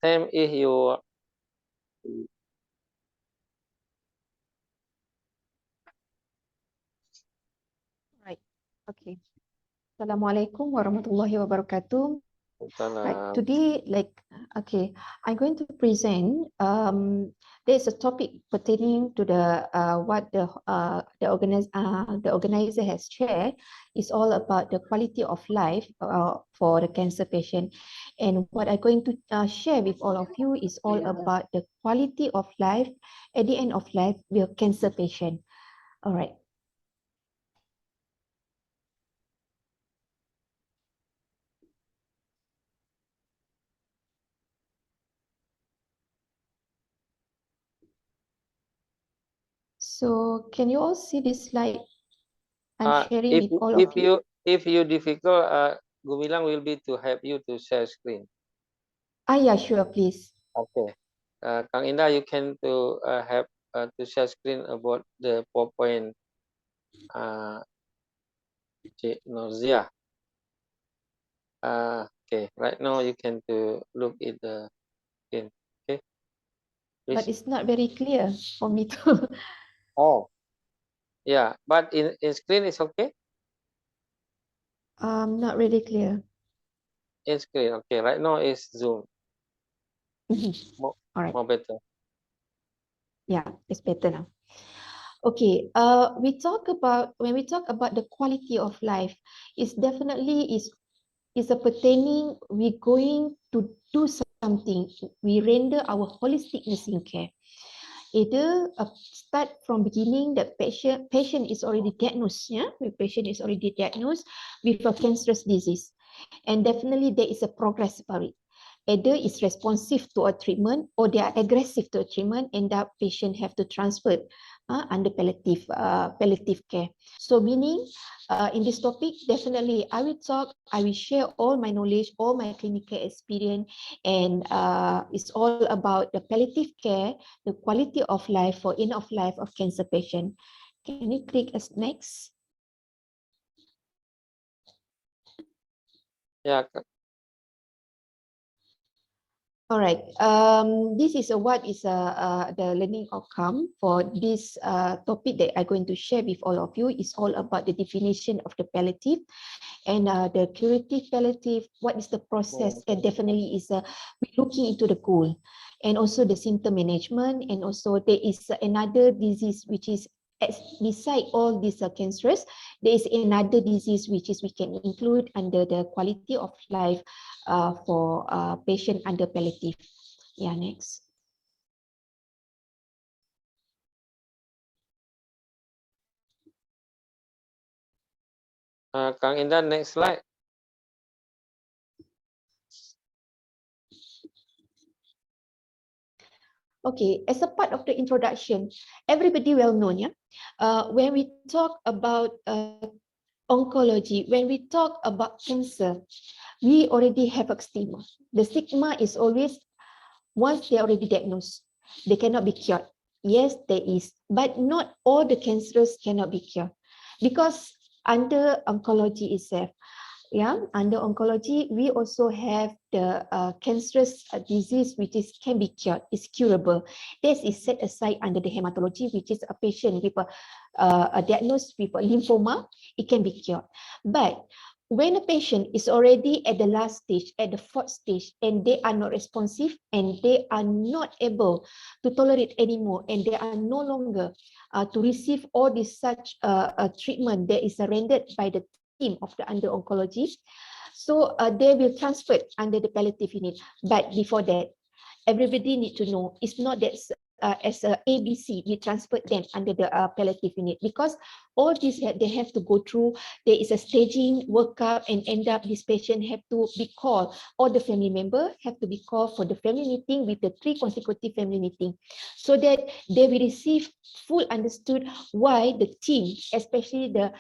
same is your Right. Okay. Assalamualaikum warahmatullahi wabarakatuh. Right. Today, okay, I'm going to present. There's a topic pertaining to the what the organizer has shared. Is all about the quality of life for the cancer patient, and what I'm going to share with all of you is all about the quality of life at the end of life with cancer patient. All right. So can you all see this slide I'm sharing with all of you? If you difficult, Gumilang will be to help you to share screen. Yeah, sure, please. Okay. Kang Indah, you can to help to share screen about the PowerPoint. Nausea. Okay. Right now you can to look at the screen. Okay. Please. But it's not very clear for me to. Oh. Yeah, but in screen is okay. Not really clear. In screen, okay. Right now is Zoom. All right. More better. Yeah, it's better now. Okay. When we talk about the quality of life, it's definitely is a pertaining. We're going to do something. We render our holistic nursing care. Either start from beginning that patient is already diagnosed, the patient is already diagnosed with a cancerous disease, and definitely there is a progress about it. Either is responsive to a treatment or they are aggressive to a treatment, and that patient have to transfer under palliative care. So meaning in this topic, definitely I will share all my knowledge, all my clinical experience, and it's all about the palliative care, the quality of life for end of life of cancer patient. Can you click as next? Yeah. All right. This is what is the learning outcome for this topic that I'm going to share with all of you. Is all about the definition of the palliative and the curative palliative. What is the process? And definitely is we're looking into the goal, and also the symptom management, and also there is another disease which is beside all these cancerous, there is another disease which is we can include under the quality of life for patient under palliative. Yeah, next. Kang Indah, next slide. Okay, as a part of the introduction, everybody well known, when we talk about oncology, when we talk about cancer, we already have a stigma. The stigma is always once they already diagnosed, they cannot be cured. Yes, there is, but not all the cancers cannot be cured, because under oncology itself, under oncology, we also have the cancerous disease which can be cured, is curable. This is set aside under the hematology, which is a patient with a diagnosed with a lymphoma, it can be cured. But when a patient is already at the last stage, at the fourth stage, and they are not responsive, and they are not able to tolerate anymore, and they are no longer to receive all this such treatment that is rendered by the team of the under oncology, so they will transfer under the palliative unit. But before that, everybody need to know it's not that as a ABC we transferred them under the palliative unit, because all this they have to go through. There is a staging workup, and end up this patient have to be called, or the family member have to be called for the family meeting with the 3 consecutive family meeting, so that they will receive full understood why the team, especially the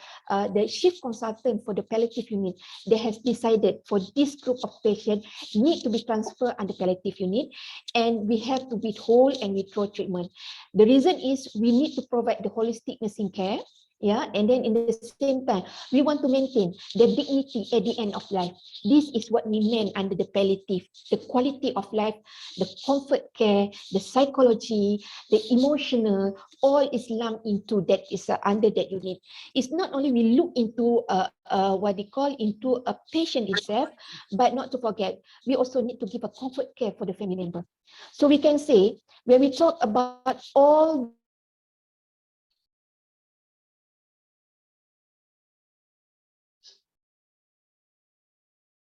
chief consultant for the palliative unit, they has decided for this group of patients need to be transferred under palliative unit, and we have to withhold and withdraw treatment. The reason is we need to provide the holistic nursing care, Yeah, and then in the same time, we want to maintain the dignity at the end of life. This is what we meant under the palliative, the quality of life, the comfort care, the psychology, the emotional, all is lumped into that is under that unit. It's not only we look into what they call into a patient itself, but not to forget, we also need to give a comfort care for the family member. So we can say, when we talk about all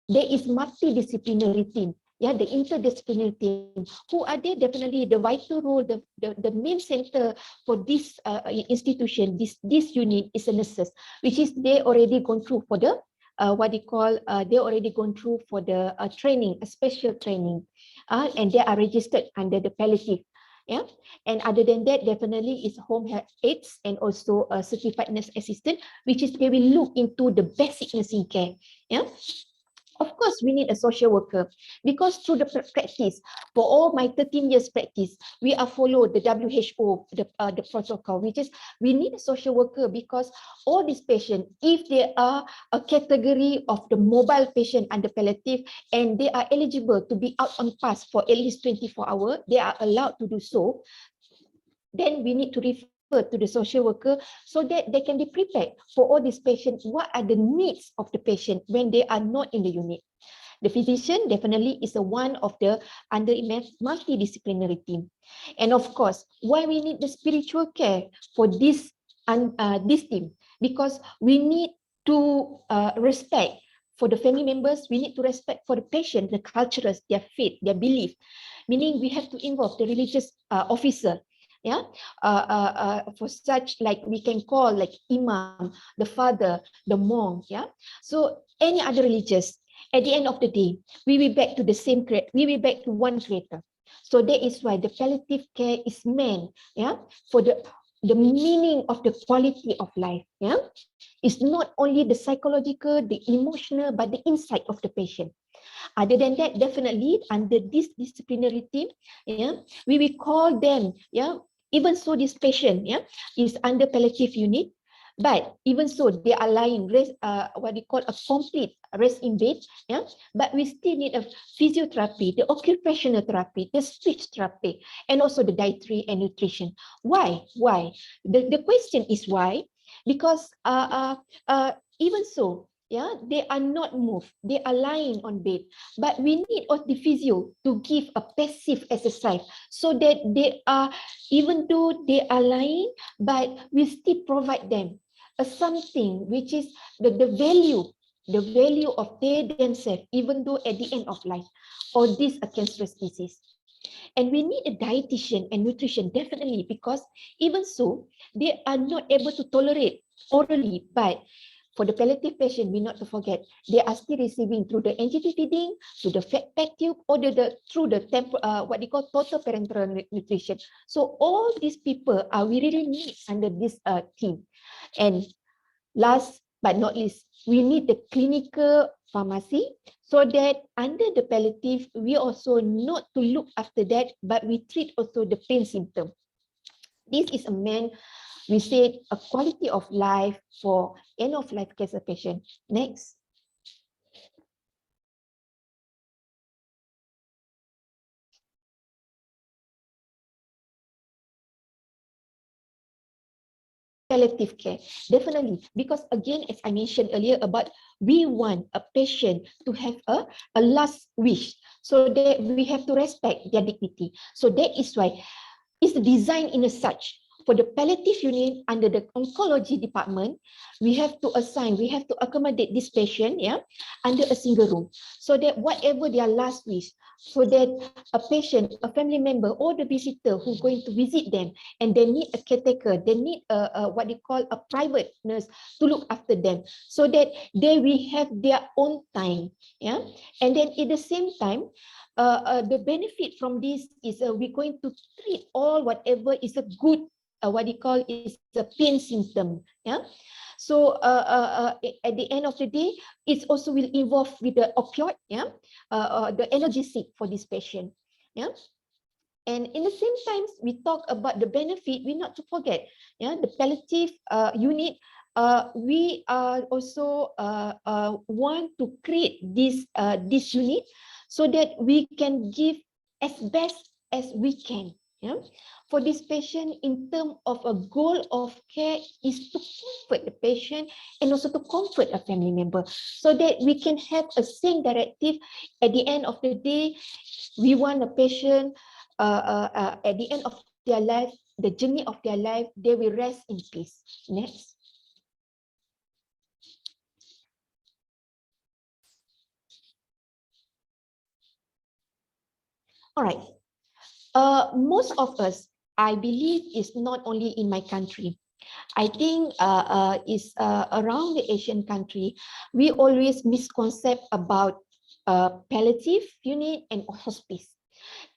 there is multidisciplinary team, yeah, the interdisciplinary team. Who are they? Definitely the vital role, the main center for this institution, this unit is the nurses, which is they already gone through for the what they call they already gone through for the training, a special training, and they are registered under the palliative. Yeah, and other than that, definitely is home health aides and also a certified nurse assistant, which is they will look into the basic nursing care. Yeah, of course, we need a social worker because through the practice, for all my 13 years practice, we are followed the WHO, the protocol, which is we need a social worker because all these patients, if they are a category of the mobile patient under palliative and they are eligible to be out on pass for at least 24 hours, they are allowed to do so, then we need to refer to the social worker so that they can be prepared for all these patients. What are the needs of the patient when they are not in the unit? The physician definitely is a one of the under multidisciplinary team. And of course, why we need the spiritual care for this team? Because we need to respect for the family members, we need to respect for the patient, the cultures, their faith, their belief. Meaning we have to involve the religious officer, yeah, for such like we can call like imam, the father, the monk, yeah. So any other religious, at the end of the day, we will back to the same creator, we will back to one creator. So that is why the palliative care is meant, yeah, for the meaning of the quality of life, yeah. It's not only the psychological, the emotional, but the insight of the patient. Other than that, definitely under this disciplinary team, yeah, we will call them, yeah, even so this patient, yeah, is under palliative unit, but even so they are lying rest, what they call a complete rest in bed, yeah, but we still need a physiotherapy, the occupational therapy, the speech therapy, and also the dietary and nutrition. Why the question is why? Because even so, yeah, they are not moved, they are lying on bed, but we need of the physio to give a passive exercise so that they are, even though they are lying, but we still provide them a something which is the value of they themselves, even though at the end of life, or this a cancerous disease. And we need a dietitian and nutrition definitely, because even so they are not able to tolerate orally, but for the palliative patient, we not to forget, they are still receiving through the NGT feeding, through the fat pack tube, or through the what they call total parenteral nutrition. So all these people are we really need under this team. And last but not least, we need the clinical pharmacy so that under the palliative, we also not to look after that, but we treat also the pain symptom. This is a main, we said, a quality of life for end of life cancer patient. Next. Palliative care, definitely, because again, as I mentioned earlier about we want a patient to have a last wish, so that we have to respect their dignity. So that is why it's designed in a such for the palliative unit under the oncology department, we have to assign, we have to accommodate this patient, yeah, under a single room, so that whatever their last wish, so that a patient, a family member, or the visitor who's going to visit them, and they need a caretaker, they need a what they call a private nurse to look after them, so that they will have their own time, yeah. And then at the same time, the benefit from this is we're going to treat all whatever is a good what you call is a pain symptom, yeah. So at the end of the day, it also will involve with the opioid, yeah, the analgesic for this patient, yeah. And in the same time, we talk about the benefit. We not to forget, the palliative unit. We are also want to create this unit so that we can give as best as we can. For this patient, in terms of a goal of care is to comfort the patient and also to comfort a family member, so that we can have a same directive. At the end of the day, we want a patient at the end of their life, the journey of their life, they will rest in peace. Next. All right. Most of us, I believe, is not only in my country. I think is around the Asian country, we always misconcept about palliative unit and hospice.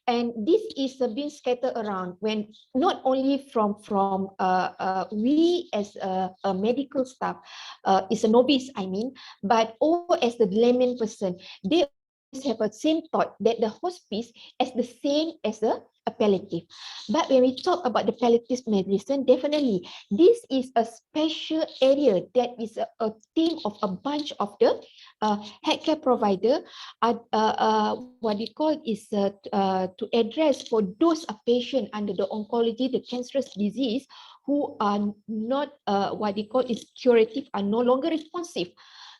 And this is being scattered around when not only from we as a medical staff, is a novice, I mean, but all as the layman person, they have a same thought that the hospice is the same as a palliative. But when we talk about the palliative medicine, definitely this is a special area that is a team of a bunch of the healthcare provider, what they call is to address for those patients under the oncology, the cancerous disease, who are not what they call is curative, are no longer responsive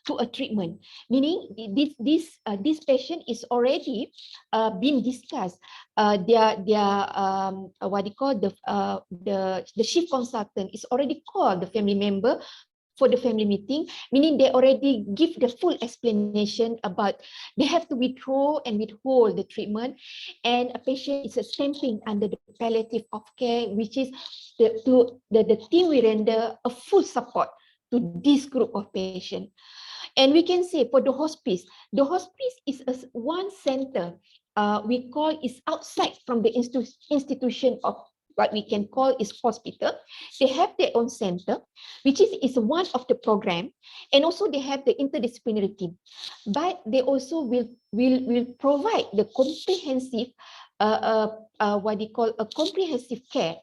to a treatment, meaning this patient is already been discussed. Their what they call the chief consultant is already called the family member for the family meeting, meaning they already give the full explanation about they have to withdraw and withhold the treatment, and a patient is stamping under the palliative of care, which is the team will render a full support to this group of patients. And we can say for the hospice is one center we call is outside from the institution of what we can call is hospital. They have their own center, which is one of the program, and also they have the interdisciplinary team. But they also will provide the comprehensive what they call a comprehensive care.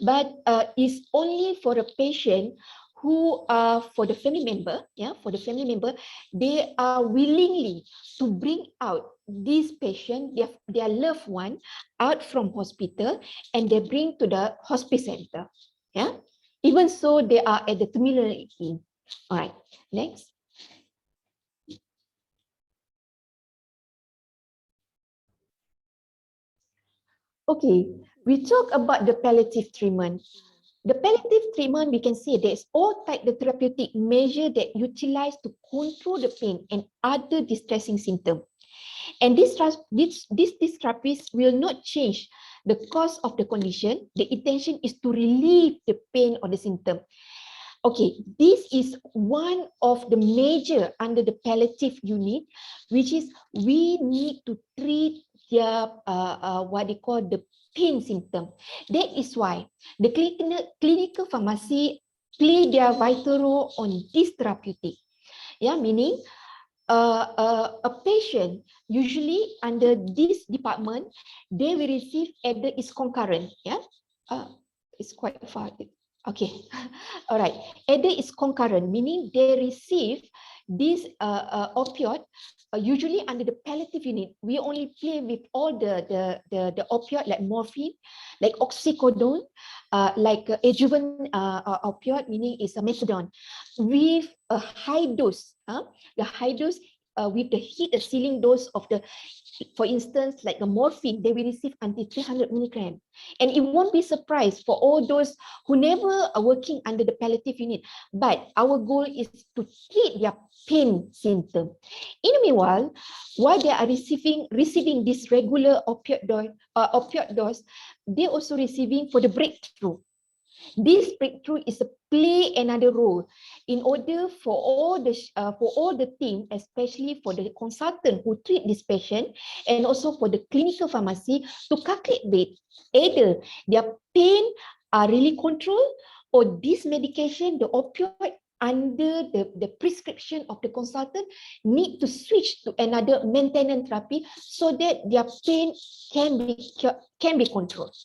But is only for a patient who are for the family member, they are willingly to bring out this patient, their loved one, out from hospital, and they bring to the hospice center. Even so, they are at the terminality. All right, next. Okay, we talk about the palliative treatment. The palliative treatment, we can say there's all type the therapeutic measure that utilize to control the pain and other distressing symptoms. And these therapies will not change the cause of the condition. The intention is to relieve the pain or the symptom. Okay, this is one of the major under the palliative unit, which is we need to treat their what they call the pain symptom. That is why the clinical pharmacy play their vital role on this therapeutic. Meaning a patient usually under this department, they will receive either is concurrent. It's quite far. Okay, all right. Either is concurrent, meaning they receive this opioid. Usually under the palliative unit, we only play with all the opioid like morphine, like oxycodone, like adjuvant opioid, meaning is a methadone, with a high dose. The high dose with the heat ceiling dose of the, for instance, like the morphine, they will receive until 300 milligrams. And it won't be surprised for all those who never are working under the palliative unit. But our goal is to treat their pain symptom. In the meanwhile, while they are receiving this regular opioid dose, they also receiving for the breakthrough. This breakthrough is a play another role in order for all the team, especially for the consultant who treat this patient, and also for the clinical pharmacy to calculate either their pain are really controlled, or this medication, the opioid, under the prescription of the consultant need to switch to another maintenance therapy so that their pain can be controlled.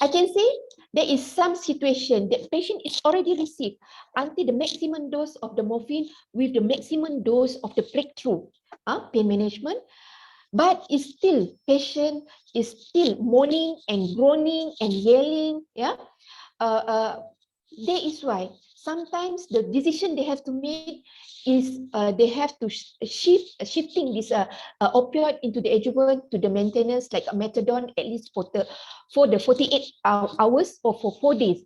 I can say there is some situation that patient is already received until the maximum dose of the morphine with the maximum dose of the breakthrough pain management, but is still patient is still moaning and groaning and yelling. That is why sometimes the decision they have to make is they have to shifting this opioid into the adjuvant to the maintenance like a methadone at least for the 48 hours or for 4 days.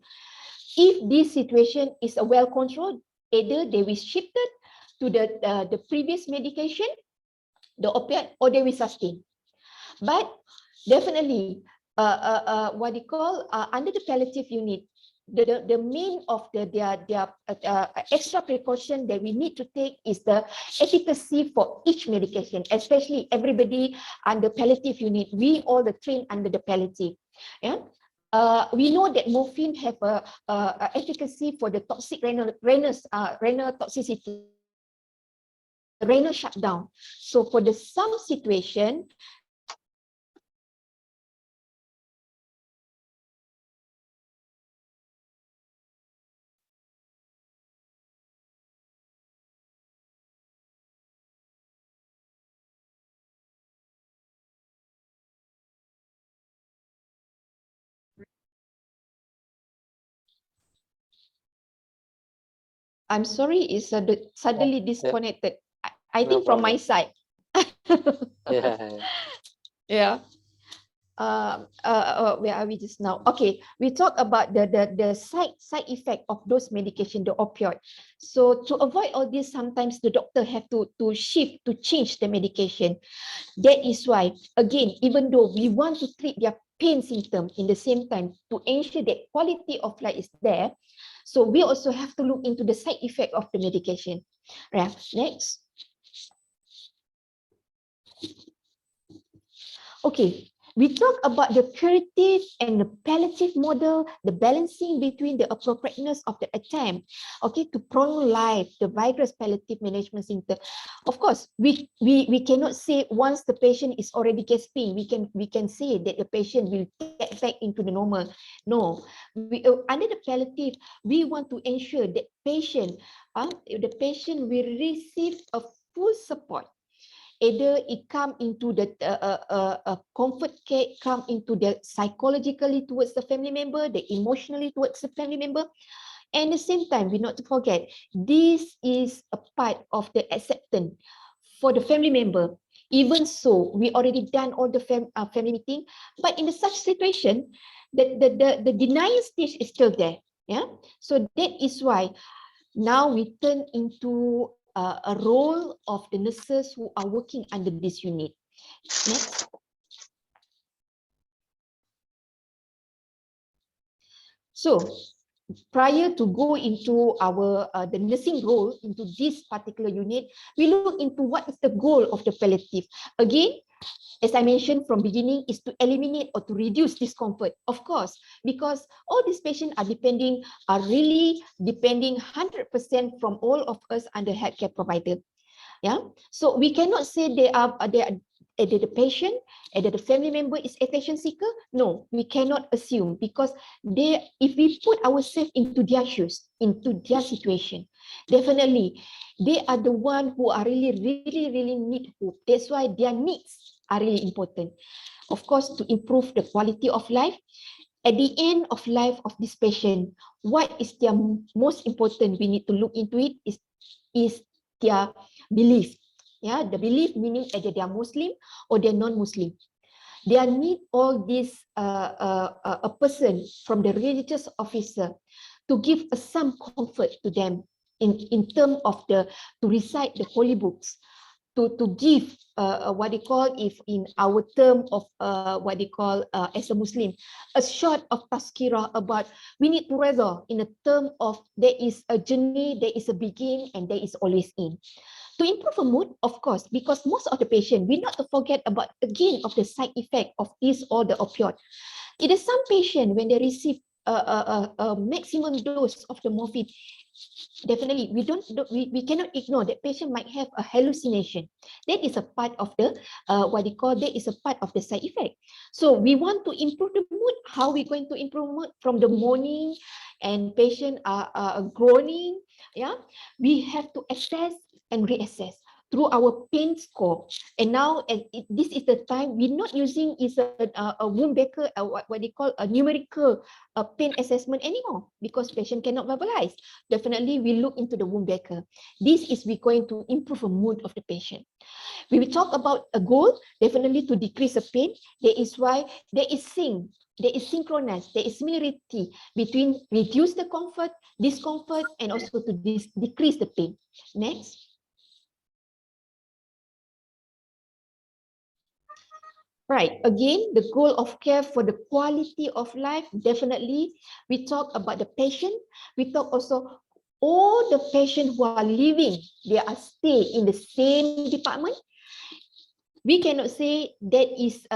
If this situation is well controlled, either they will shift it to the previous medication, the opioid, or they will sustain. But definitely, what they call under the palliative unit, the main of their extra precaution that we need to take is the efficacy for each medication, especially everybody under palliative unit. We all the train under the palliative. We know that morphine have a efficacy for the toxic renal toxicity, renal shutdown. So for the some situation, I'm sorry, it's suddenly disconnected. I think from my side. Yeah. Where are we just now? Okay, we talk about the side effect of those medication, the opioid. So to avoid all this, sometimes the doctor have to shift, to change the medication. That is why, again, even though we want to treat their pain symptom in the same time to ensure that quality of life is there, so we also have to look into the side effect of the medication. Yeah. Next. Okay, we talk about the curative and the palliative model, the balancing between the appropriateness of the attempt, okay, to prolong life, the vigorous palliative management symptom. Of course, we cannot say once the patient is already gasping, we can say that the patient will get back into the normal. No, under the palliative, we want to ensure that the patient will receive a full support. Either it come into the comfort care, come into the psychologically towards the family member, the emotionally towards the family member. And at the same time, we not to forget, this is a part of the acceptance for the family member. Even so, we already done all the family meeting, but in such situation, the denial stage is still there. Yeah. So that is why now we turn into a role of the nurses who are working under this unit. Next. So prior to go into our the nursing role into this particular unit, we look into what is the goal of the palliative. Again, as I mentioned from beginning, is to eliminate or to reduce discomfort. Of course, because all these patients are really depending 100% from all of us under healthcare provider. Yeah, so we cannot say they are the patient, either the family member is attention seeker. No, we cannot assume, because if we put ourselves into their shoes, into their situation, definitely they are the one who are really need hope. That's why their needs are really important. Of course, to improve the quality of life. At the end of life of this patient, what is their most important? We need to look into it is their belief. Yeah, the belief meaning either they are Muslim or they're non-Muslim. They need all this a person from the religious officer to give some comfort to them in terms of to recite the holy books, to give what they call, if in our term of what they call as a Muslim, a short of tazkirah about we need to rather in a term of there is a journey, there is a begin, and there is always in. To improve a mood, of course, because most of the patient, we not to forget about again of the side effect of this or the opioid. It is some patient when they receive a maximum dose of the morphine, definitely we cannot ignore that patient might have a hallucination. That is a part of the that is a part of the side effect. So we want to improve the mood. How we going to improve mood? From the morning and patient are groaning, yeah, we have to assess and reassess through our pain score. And now, this is the time we're not using is a Wombecker, what they call a numerical pain assessment anymore, because patient cannot verbalize. Definitely, we look into the Wombecker. This is we going to improve the mood of the patient. We will talk about a goal, definitely to decrease the pain. That is why there is synchronous, there is similarity between reduce the discomfort, and also to decrease the pain. Next. Right, again, the goal of care for the quality of life, definitely, we talk about the patient, we talk also all the patients who are living, they are stay in the same department. We cannot say that is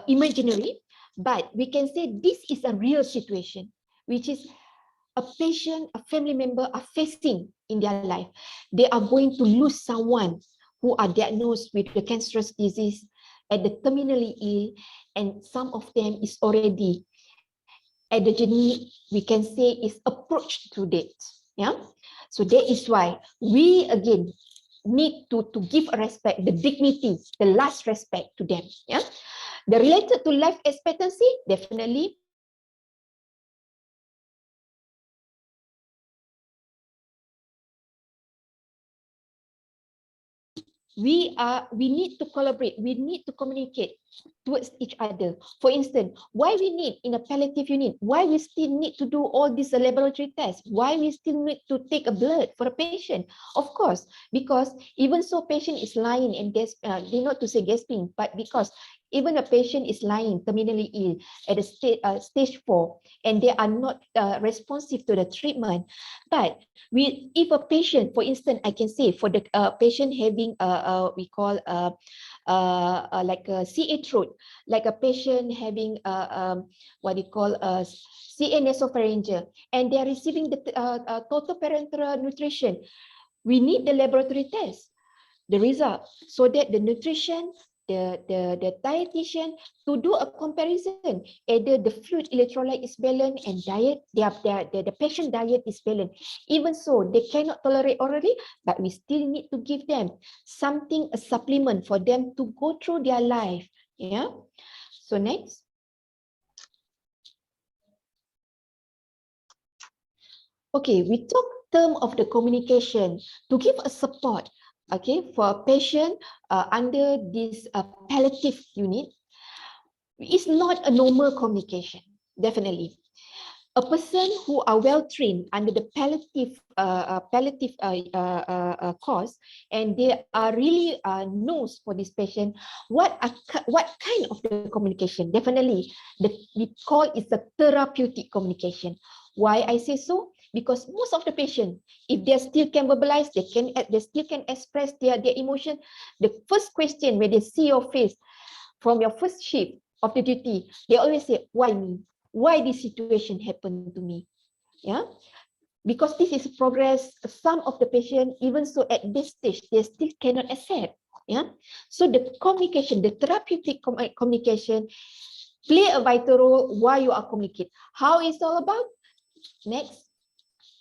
imaginary, but we can say this is a real situation, which is a patient, a family member are facing in their life. They are going to lose someone who are diagnosed with the cancerous disease at the terminally ill, and some of them is already at the journey, we can say is approached to death. Yeah. So that is why we again need to give a respect, the dignity, the last respect to them. Yeah. The related to life expectancy, definitely we need to collaborate, we need to communicate towards each other. For instance, why we need in a palliative unit, why we still need to do all these laboratory tests, why we still need to take a blood for a patient? Of course, because even so patient is lying and they not to say gasping, but because even a patient is lying terminally ill at a stage 4, and they are not responsive to the treatment. But if a patient, for instance, I can say for the patient having we call like a CA throat, like a patient having what you call CA nasopharyngeal, and they are receiving the total parenteral nutrition. We need the laboratory test, the result, so that the nutrition, the dietitian to do a comparison, either the fluid electrolyte is balanced and diet, the patient diet is balanced. Even so, they cannot tolerate orally, but we still need to give them something, a supplement for them to go through their life. Yeah. So next. Okay, we talk term of the communication to give a support, okay, for a patient under this palliative unit. It's not a normal communication, definitely. A person who are well trained under the palliative course, and they are really knows for this patient what kind of the communication. Definitely, we call it the therapeutic communication. Why I say so? Because most of the patient, if they still can verbalize, they still can express their emotion. The first question when they see your face from your first shift of the duty, they always say, why me? Why this situation happened to me? Yeah, because this is progress. Some of the patient, even so at this stage, they still cannot accept. Yeah, so the communication, the therapeutic communication play a vital role. Why you are communicate? How it's all about? Next.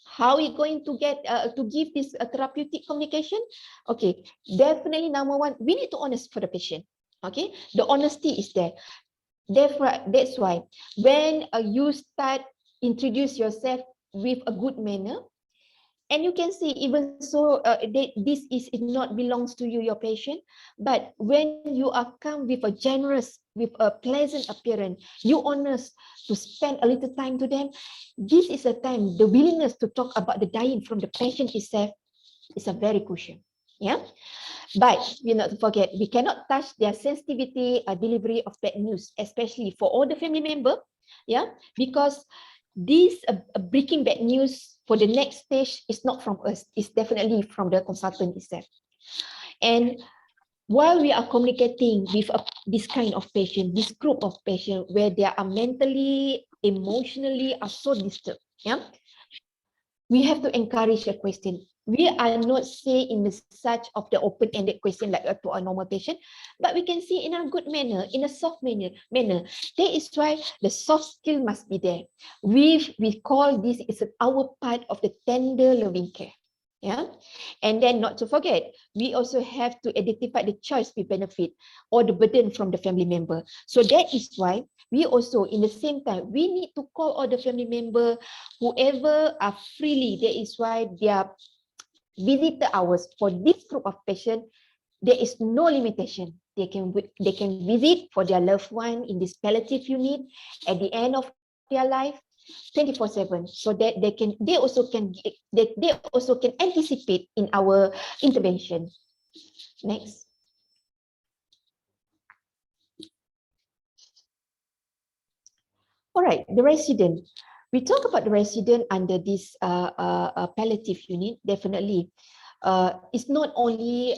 How are we going to get to give this therapeutic communication? Okay, definitely number one, we need to honest for the patient. Okay, the honesty is there. Therefore, that's why when you start introduce yourself with a good manner, and you can see even so this is it not belongs to you, your patient, but when you are come with a generous, with a pleasant appearance, you honest to spend a little time to them, this is a time the willingness to talk about the dying from the patient itself is a very crucial. Yeah. But you not to forget, we cannot touch their sensitivity delivery of bad news, especially for all the family member. Yeah, because this breaking bad news for the next stage is not from us, it's definitely from the consultant itself. And while we are communicating with this kind of patient, this group of patients where they are mentally, emotionally are so disturbed, yeah, we have to encourage a question. We are not saying in such of the open-ended question like to a normal patient, but we can see in a good manner, in a soft manner. That is why the soft skill must be there. We call this is our part of the tender loving care. Yeah, and then not to forget, we also have to identify the choice we benefit or the burden from the family member. So that is why we also, in the same time, we need to call all the family member, whoever are freely. That is why their visitor hours for this group of patients, there is no limitation. They can visit for their loved one in this palliative unit at the end of their life 24/7, so that they also can anticipate in our intervention. Next. All right, the resident. We talk about the resident under this palliative unit. Definitely, it's not only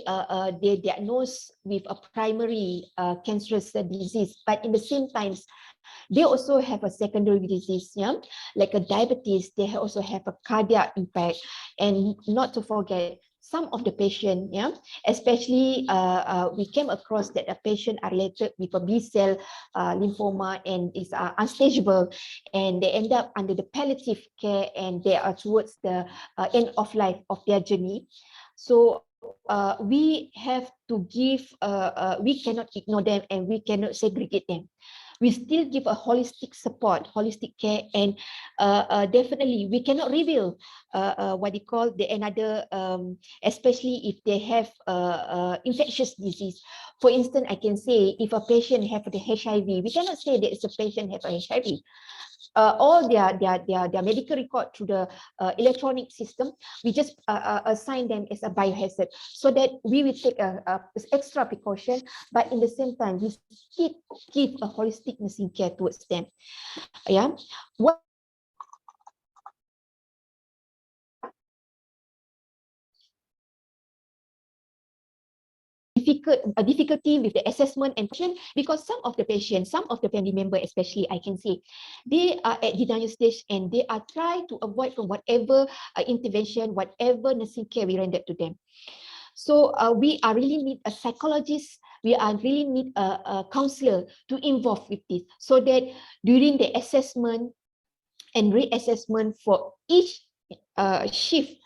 they diagnosed with a primary cancerous disease, but in the same time, they also have a secondary disease, yeah, like a diabetes. They also have a cardiac impact, and not to forget some of the patient, yeah, especially we came across that a patient are related with a B cell lymphoma and is unstageable, and they end up under the palliative care, and they are towards the end of life of their journey. So we have to give, we cannot ignore them and we cannot segregate them. We still give a holistic support, holistic care, and definitely we cannot reveal what they call the another, especially if they have infectious disease. For instance, I can say if a patient have the HIV, we cannot say that it's a patient have a HIV. All their medical record through the electronic system, we just assign them as a biohazard, so that we will take a extra precaution, but in the same time we still give a holistic nursing care towards them. Yeah, what difficulty with the assessment and patient, because some of the patients, some of the family member especially, I can say, they are at denial stage and they are trying to avoid from whatever intervention, whatever nursing care we rendered to them. So we are really need a psychologist, we are really need a counselor to involve with this, so that during the assessment and reassessment for each shift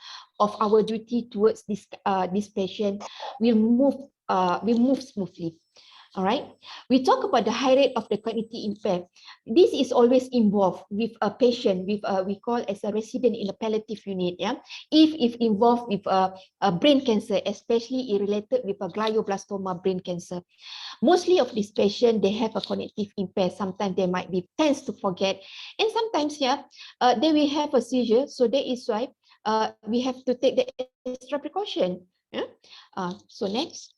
of our duty towards this patient will move smoothly. All right. We talk about the high rate of the cognitive impairment. This is always involved with a patient with we call as a resident in a palliative unit. Yeah. If involved with a brain cancer, especially related with a glioblastoma brain cancer. Mostly of these patients, they have a cognitive impairment. Sometimes they might be tends to forget, and sometimes they will have a seizure. So that is why we have to take the extra precaution. Yeah. So next.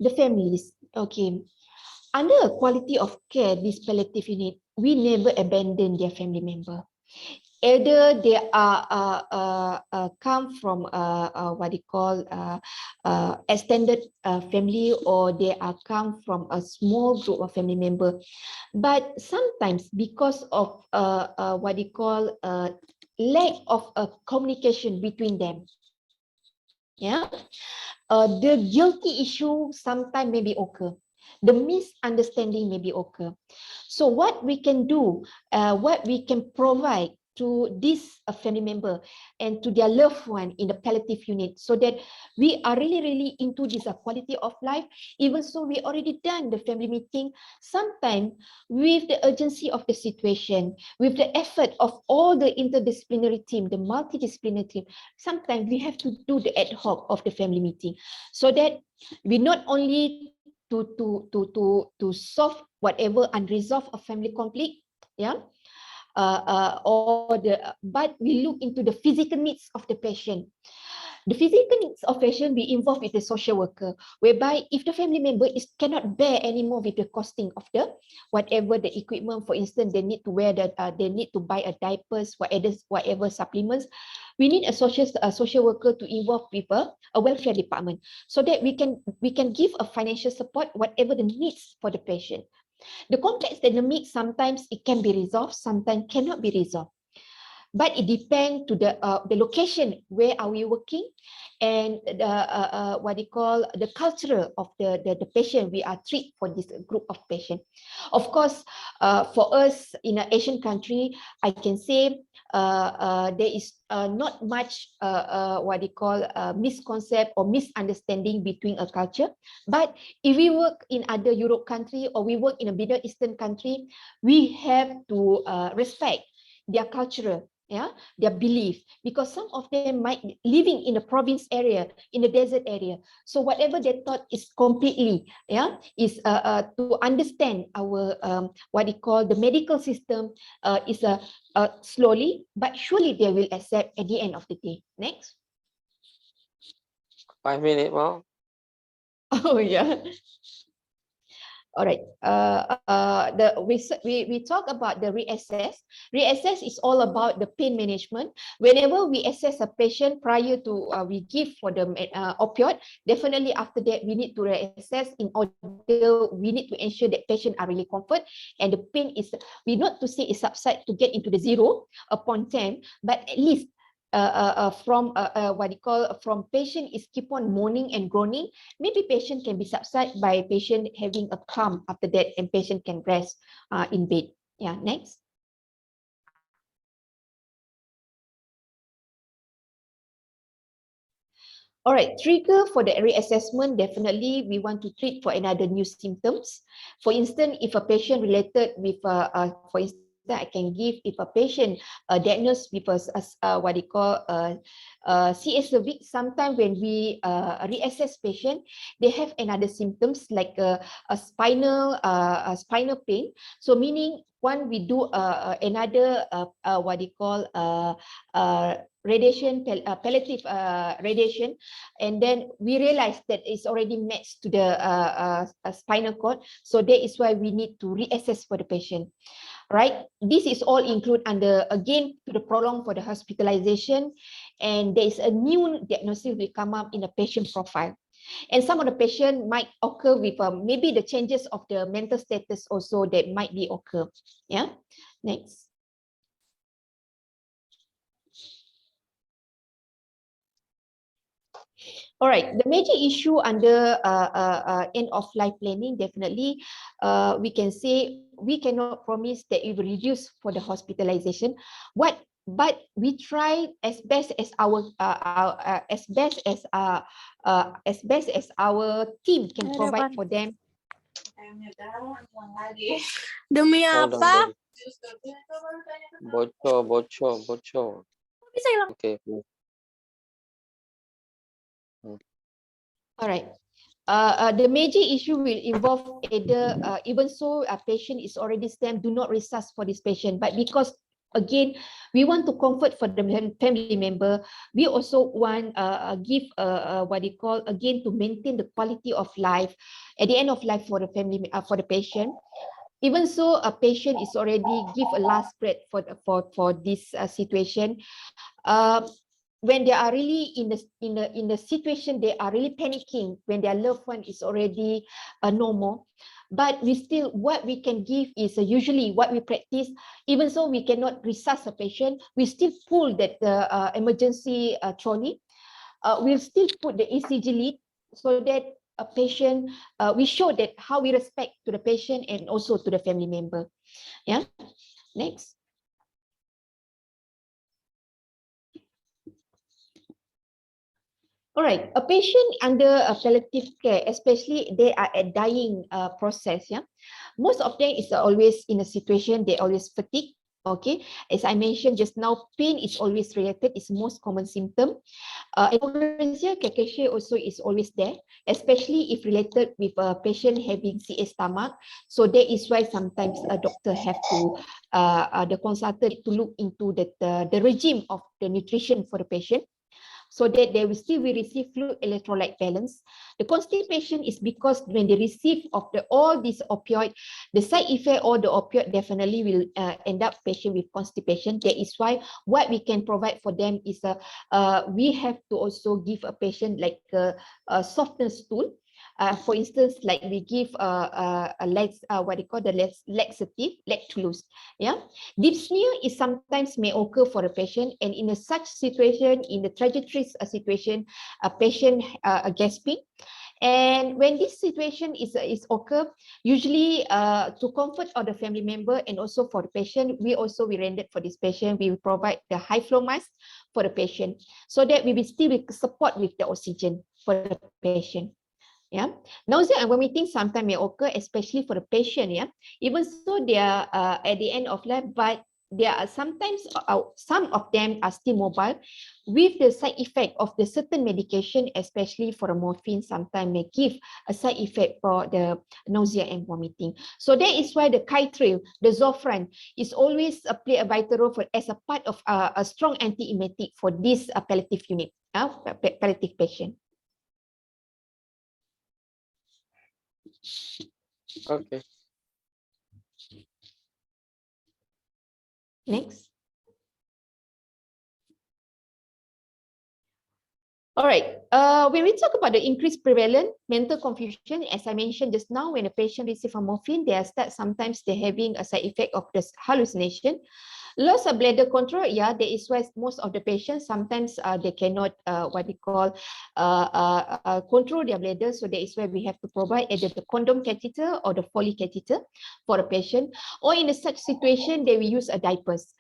The families, okay. Under a quality of care, this palliative unit, we never abandon their family member. Either they are come from what they call extended family, or they are come from a small group of family member. But sometimes because of what they call lack of communication between them, yeah, the guilty issue sometimes maybe occur, the misunderstanding may be occur. So what we can do, what we can provide to this family member and to their loved one in the palliative unit, so that we are really into this quality of life. Even so, we already done the family meeting. Sometimes with the urgency of the situation, with the effort of all the interdisciplinary team, the multidisciplinary team, sometimes we have to do the ad hoc of the family meeting, so that we not only to solve whatever unresolved of family conflict, yeah, but we look into the physical needs of the patient. The physical needs of patient, we involve with the social worker, whereby if the family member cannot bear anymore with the costing of the whatever the equipment, for instance, they need to wear they need to buy a diapers, whatever supplements, we need a social worker to involve with a welfare department, so that we can give a financial support whatever the needs for the patient. The complex dynamic, sometimes it can be resolved, sometimes cannot be resolved. But it depends to the location where are we working, and the what they call the culture of the patient we are treat for this group of patient. Of course, for us in an Asian country, I can say there is not much what they call misconcept or misunderstanding between a culture. But if we work in other Europe country or we work in a Middle Eastern country, we have to respect their culture, their belief, because some of them might be living in a province area, in the desert area. So whatever they thought is completely, is to understand our what they call the medical system is slowly but surely they will accept at the end of the day. Next. 5 minutes more. Oh yeah. All right. We talk about the reassess. Reassess is all about the pain management. Whenever we assess a patient prior to we give for the opioid, definitely after that we need to reassess in order we need to ensure that patient are really comfort and the pain is, we not to say is subside to get into the 0 upon 10, but at least from what you call from patient is keep on moaning and groaning, maybe patient can be subsided by patient having a calm after that, and patient can rest in bed. Yeah, next. All right, trigger for the reassessment, definitely we want to treat for another new symptoms. For instance, if a patient related with, for instance, I can give if a patient diagnosed with what they call CS cervix. Sometimes when we reassess patient, they have another symptoms like a spinal pain. So meaning one we do another what they call radiation, palliative radiation, and then we realize that it's already matched to the spinal cord. So that is why we need to reassess for the patient. Right, this is all include under again to the prolong for the hospitalization, and there is a new diagnosis will come up in the patient profile, and some of the patient might occur with maybe the changes of the mental status also that might be occur. Yeah, next. All right, the major issue under end of life planning, definitely we can say we cannot promise that it will reduce for the hospitalization. But we try as best as our team can provide for them. Demi Hold on, apa? bocor. Bisa hilang. Okay. All right. The major issue will involve either, even so a patient is already stemmed, do not resuscitate for this patient. But because, again, we want to comfort for the family member, we also want give what they call, again, to maintain the quality of life at the end of life for the family, for the patient. Even so, a patient is already give a last breath for this situation. When they are really in the situation, they are really panicking when their loved one is already normal. But we still, what we can give is usually what we practice. Even so, we cannot resuscitate a patient, we still pull that emergency trolley. We'll still put the ECG lead so that a patient, we show that how we respect to the patient and also to the family member. Yeah, next. All right, a patient under a palliative care, especially they are at dying process. Yeah, most of them is always in a situation they always fatigue. Okay, as I mentioned just now, pain is always related. It's most common symptom. Anorexia, cachexia also is always there, especially if related with a patient having CA stomach. So that is why sometimes a doctor have to the consultant to look into the regime of the nutrition for the patient. so that they will still will receive fluid electrolyte balance. The constipation is because when they receive of all these opioid, the side effect or the opioid definitely will end up patient with constipation. That is why what we can provide for them is we have to also give a patient like a softened stool. For instance, like we give a what they call the laxative, lactulose. Yeah, dyspnea is sometimes may occur for a patient, and in a such situation, in the trajectory situation, a patient gasping. And when this situation is occur, usually to comfort all the family member and also for the patient, we rendered for this patient, we will provide the high flow mask for the patient so that we will still support with the oxygen for the patient. Yeah, nausea and vomiting sometimes may occur, especially for the patient. Yeah, even so they are at the end of life, but there are sometimes some of them are still mobile with the side effect of the certain medication, especially for the morphine. Sometimes may give a side effect for the nausea and vomiting. So that is why the Kytril, the Zofran, is always play a vital role for as a part of a strong anti-emetic for this palliative unit, palliative patient. Okay. Next. All right. When we talk about the increased prevalent mental confusion, as I mentioned just now, when a patient receives a morphine, they start sometimes they're having a side effect of this hallucination. Loss of bladder control, yeah, that is why most of the patients sometimes they cannot what they call control their bladder. So that is why we have to provide either the condom catheter or the Foley catheter for a patient. Or in such situation, they will use a diapers.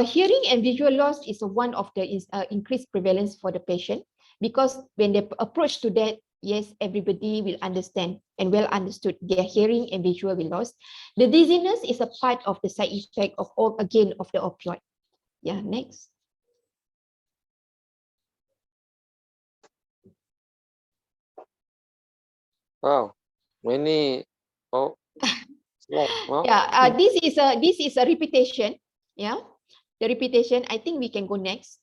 Hearing and visual loss is one of the increased prevalence for the patient, because when they approach to that, yes, everybody will understand and well understood their hearing and visual will lost. The dizziness is a part of the side effect of all again of the opioid. Yeah, next. Wow, many. Oh, well, Yeah, this is a repetition. Yeah, the repetition. I think we can go next.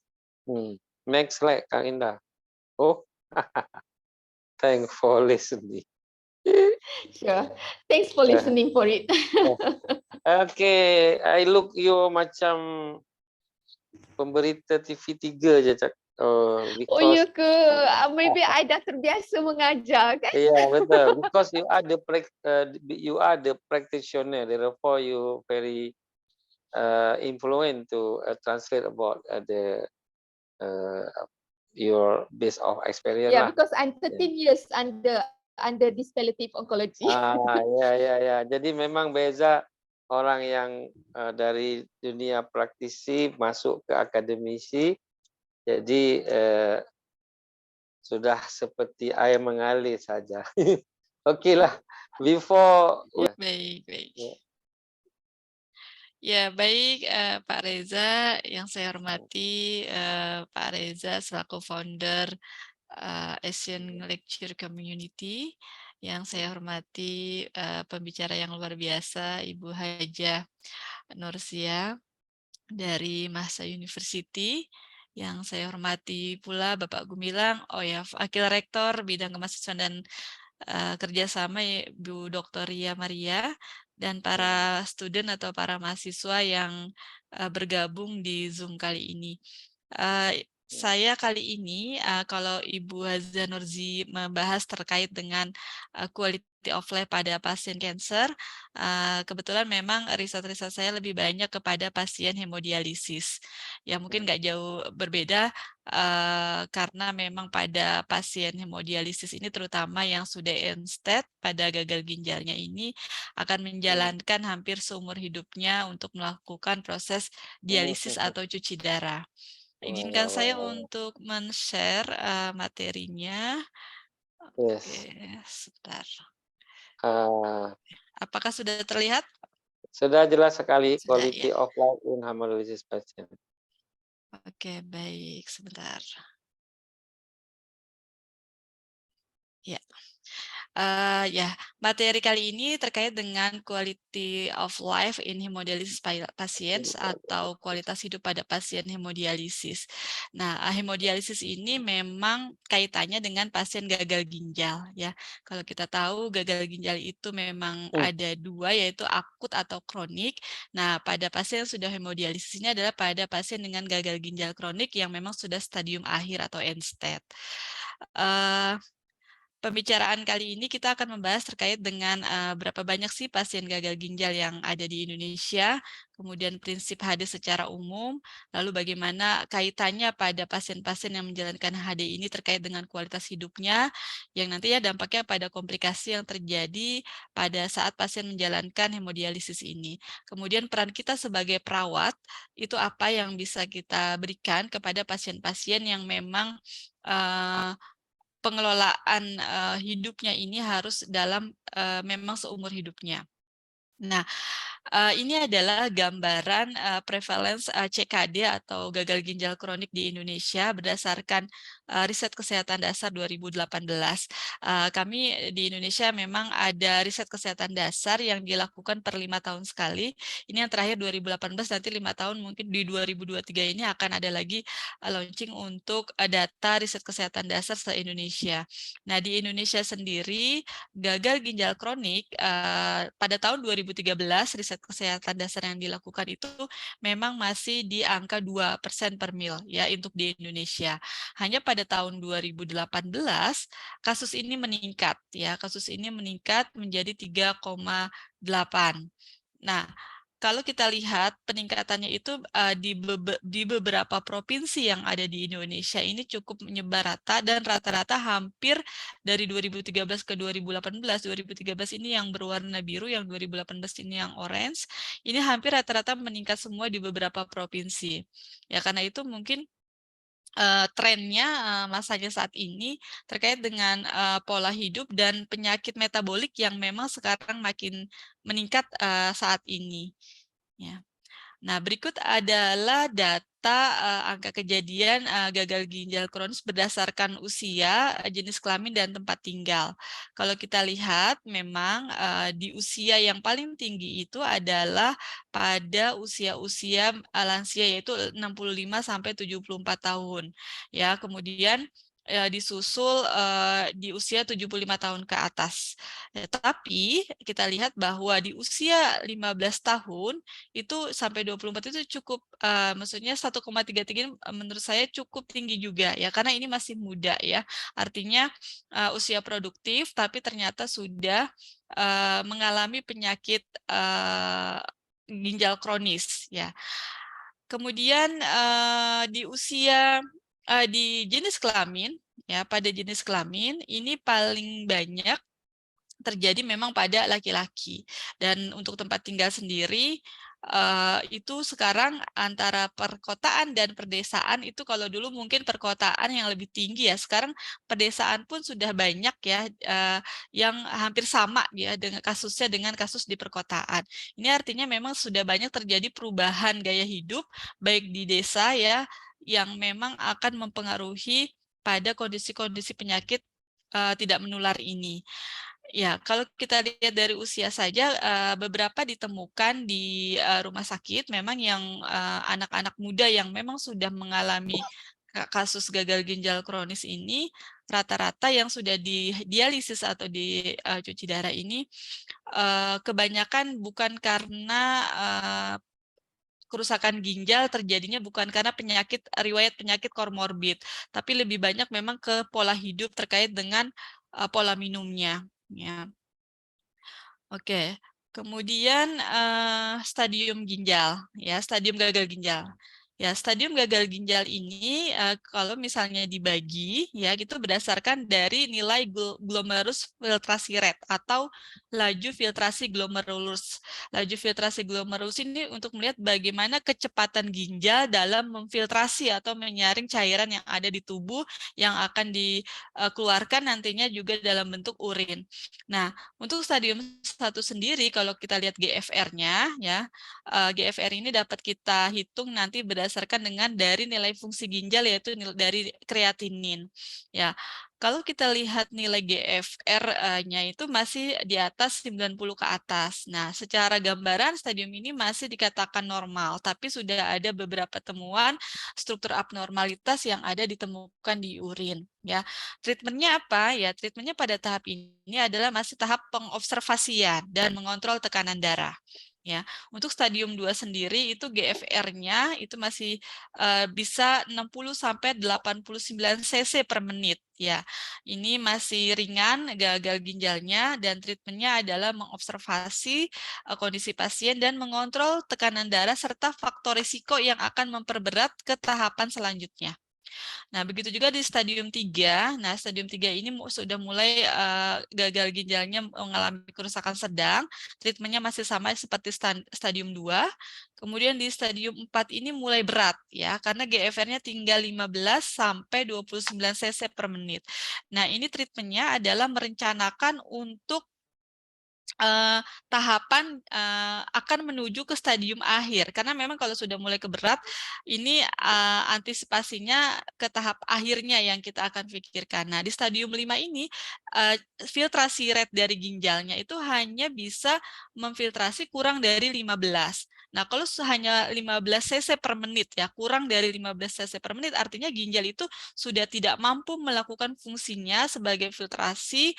Next slide, Kang Indah. Oh, thanks for listening. Sure. Thanks for listening for it. Okay, I look you macam pemberita TV3 je, Cak. Oh Because ya ke? Maybe I dah terbiasa mengajar kan? yeah, betul. Because you are the practitioner, therefore you very influent to translate about your base of experience Yeah, lah. because I'm 13 years under this palliative oncology. Ya. Jadi memang beza orang yang dari dunia praktisi masuk ke akademisi. Jadi sudah seperti air mengalir saja. Oke lah, before Baik. Ya, baik Pak Reza, yang saya hormati Pak Reza selaku founder Asian Lecture Community, yang saya hormati pembicara yang luar biasa Ibu Hajah Nursia dari Mahsa University, yang saya hormati pula Bapak Gumilang, Wakil Rektor Bidang Kemahasiswaan dan kerjasama Ibu Dr. Ria Maria, dan para student atau para mahasiswa yang bergabung di Zoom kali ini. Saya kali ini, kalau Ibu Haza Nurzi membahas terkait dengan quality of life pada pasien kanker, kebetulan memang riset-riset saya lebih banyak kepada pasien hemodialisis. Ya mungkin nggak jauh berbeda, karena memang pada pasien hemodialisis ini, terutama yang sudah end-stage pada gagal ginjalnya ini, akan menjalankan hampir seumur hidupnya untuk melakukan proses dialisis atau cuci darah. Izinkan saya untuk men-share materinya. Oke, sebentar. Apakah sudah terlihat? Sudah jelas sekali Sudah, quality of life in hemodialysis patient. Oke, baik, sebentar. Ya. Ya, materi kali ini terkait dengan quality of life in hemodialysis patients atau kualitas hidup pada pasien hemodialisis. Nah, hemodialisis ini memang kaitannya dengan pasien gagal ginjal ya. Kalau kita tahu gagal ginjal itu memang ada dua, yaitu akut atau kronik. Nah, pada pasien yang sudah hemodialisis ini adalah pada pasien dengan gagal ginjal kronik yang memang sudah stadium akhir atau end stage. Pembicaraan kali ini kita akan membahas terkait dengan berapa banyak sih pasien gagal ginjal yang ada di Indonesia, kemudian prinsip HD secara umum, lalu bagaimana kaitannya pada pasien-pasien yang menjalankan HD ini terkait dengan kualitas hidupnya, yang nantinya dampaknya pada komplikasi yang terjadi pada saat pasien menjalankan hemodialisis ini. Kemudian peran kita sebagai perawat, itu apa yang bisa kita berikan kepada pasien-pasien yang memang pengelolaan hidupnya ini harus dalam memang seumur hidupnya. Nah, ini adalah gambaran prevalence CKD atau gagal ginjal kronik di Indonesia berdasarkan riset kesehatan dasar 2018. Kami di Indonesia memang ada riset kesehatan dasar yang dilakukan per 5 tahun sekali. Ini yang terakhir 2018, nanti 5 tahun mungkin di 2023 ini akan ada lagi launching untuk data riset kesehatan dasar se-Indonesia. Nah, di Indonesia sendiri gagal ginjal kronik pada tahun 2013 riset kesehatan dasar yang dilakukan itu memang masih di angka 2% per mil ya untuk di Indonesia. Hanya pada tahun 2018 kasus ini meningkat ya, kasus ini meningkat menjadi 3,8. Nah, kalau kita lihat peningkatannya itu di beberapa provinsi yang ada di Indonesia ini cukup menyebar rata dan rata-rata hampir dari 2013 ke 2018, 2013 ini yang berwarna biru, yang 2018 ini yang orange, ini hampir rata-rata meningkat semua di beberapa provinsi. Ya karena itu mungkin trennya masanya saat ini terkait dengan pola hidup dan penyakit metabolik yang memang sekarang makin meningkat saat ini. Ya. Nah, berikut adalah data angka kejadian gagal ginjal kronis berdasarkan usia, jenis kelamin, dan tempat tinggal. Kalau kita lihat, memang di usia yang paling tinggi itu adalah pada usia-usia lansia, yaitu 65 sampai 74 tahun. Ya, kemudian disusul di usia 75 tahun ke atas. Tapi kita lihat bahwa di usia 15 tahun itu sampai 24 itu cukup maksudnya 1,33 menurut saya cukup tinggi juga ya karena ini masih muda ya. Artinya usia produktif tapi ternyata sudah mengalami penyakit ginjal kronis ya. Kemudian di jenis kelamin ya, pada jenis kelamin ini paling banyak terjadi memang pada laki-laki. Dan untuk tempat tinggal sendiri itu sekarang antara perkotaan dan perdesaan itu kalau dulu mungkin perkotaan yang lebih tinggi ya, sekarang pedesaan pun sudah banyak ya yang hampir sama ya dengan kasusnya dengan kasus di perkotaan. Ini artinya memang sudah banyak terjadi perubahan gaya hidup baik di desa ya yang memang akan mempengaruhi pada kondisi-kondisi penyakit tidak menular ini. Ya, kalau kita lihat dari usia saja, beberapa ditemukan di rumah sakit, memang yang anak-anak muda yang memang sudah mengalami kasus gagal ginjal kronis ini, rata-rata yang sudah didialisis atau dicuci darah ini, kebanyakan bukan karena kerusakan ginjal terjadinya bukan karena riwayat penyakit komorbid, tapi lebih banyak memang ke pola hidup terkait dengan pola minumnya. Ya. Oke, kemudian stadium ginjal, ya stadium gagal ginjal. Ya, stadium gagal ginjal ini kalau misalnya dibagi, ya itu berdasarkan dari nilai glomerulus filtrasi rate atau laju filtrasi glomerulus. Laju filtrasi glomerulus ini untuk melihat bagaimana kecepatan ginjal dalam memfiltrasi atau menyaring cairan yang ada di tubuh yang akan dikeluarkan nantinya juga dalam bentuk urin. Nah, untuk stadium 1 sendiri kalau kita lihat GFR-nya ya, GFR ini dapat kita hitung nanti berdasarkan didasarkan dengan dari nilai fungsi ginjal, yaitu dari kreatinin. Ya, kalau kita lihat nilai GFR-nya itu masih di atas 90 ke atas. Nah, secara gambaran stadium ini masih dikatakan normal, tapi sudah ada beberapa temuan struktur abnormalitas yang ada ditemukan di urin. Ya, treatmentnya apa? Ya, treatmentnya pada tahap ini adalah masih tahap pengobservasian dan mengontrol tekanan darah. Ya, untuk stadium 2 sendiri itu GFR-nya itu masih bisa 60 sampai 89 cc per menit. Ya, ini masih ringan gagal ginjalnya dan treatmentnya adalah mengobservasi kondisi pasien dan mengontrol tekanan darah serta faktor risiko yang akan memperberat ke tahapan selanjutnya. Nah, begitu juga di stadium 3. Nah, stadium 3 ini sudah mulai gagal ginjalnya mengalami kerusakan sedang. Treatmentnya masih sama seperti stadium 2. Kemudian di stadium 4 ini mulai berat ya, karena GFR-nya tinggal 15 sampai 29 cc per menit. Nah, ini treatmentnya adalah merencanakan untuk tahapan akan menuju ke stadium akhir, karena memang kalau sudah mulai ke berat, ini antisipasinya ke tahap akhirnya yang kita akan pikirkan. Nah, di stadium 5 ini filtrasi rate dari ginjalnya itu hanya bisa memfiltrasi kurang dari 15. Nah, kalau hanya 15 cc per menit ya, kurang dari 15 cc per menit, artinya ginjal itu sudah tidak mampu melakukan fungsinya sebagai filtrasi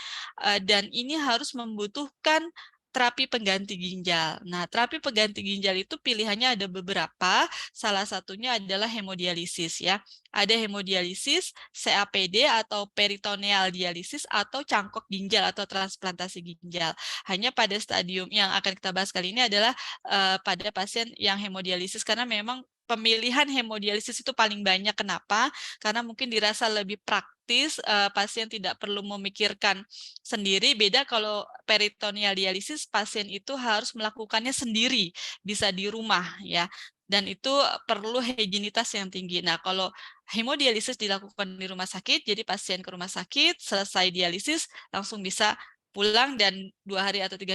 dan ini harus membutuhkan terapi pengganti ginjal. Nah, terapi pengganti ginjal itu pilihannya ada beberapa, salah satunya adalah hemodialisis ya. Ada hemodialisis, CAPD atau peritoneal dialisis atau cangkok ginjal atau transplantasi ginjal. Hanya pada stadium yang akan kita bahas kali ini adalah pada pasien yang hemodialisis, karena memang pemilihan hemodialisis itu paling banyak. Kenapa? Karena mungkin dirasa lebih praktis, pasien tidak perlu memikirkan sendiri. Beda kalau peritoneal dialisis, pasien itu harus melakukannya sendiri, bisa di rumah ya. Dan itu perlu higienitas yang tinggi. Nah, kalau hemodialisis dilakukan di rumah sakit, jadi pasien ke rumah sakit, selesai dialisis, langsung bisa pulang dan 2 hari atau 3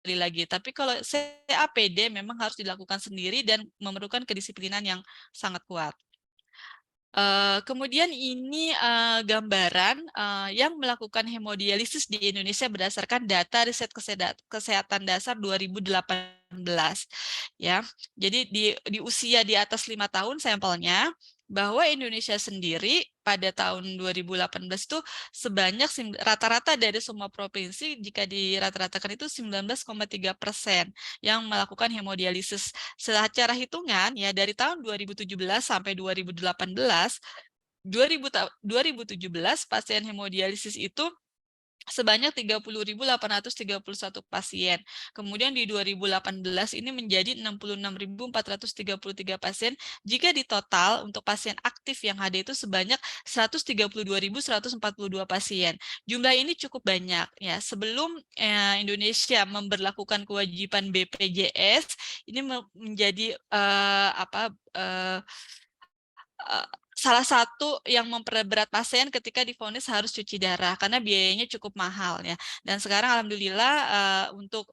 hari lagi. Tapi kalau CAPD memang harus dilakukan sendiri dan memerlukan kedisiplinan yang sangat kuat. Kemudian ini gambaran yang melakukan hemodialisis di Indonesia berdasarkan data riset kesehatan dasar 2018 ya. Jadi di usia di atas 5 tahun sampelnya, bahwa Indonesia sendiri pada tahun 2018 itu sebanyak rata-rata dari semua provinsi jika dirata-ratakan itu 19,3% yang melakukan hemodialisis. Secara hitungan ya, dari tahun 2017 sampai 2018, 2017 pasien hemodialisis itu sebanyak 30.831 pasien. Kemudian di 2018 ini menjadi 66.433 pasien. Jika di total untuk pasien aktif yang ada itu sebanyak 132.142 pasien. Jumlah ini cukup banyak ya. Sebelum Indonesia memberlakukan kewajiban BPJS, ini menjadi salah satu yang memperberat pasien ketika divonis harus cuci darah karena biayanya cukup mahal ya. Dan sekarang alhamdulillah untuk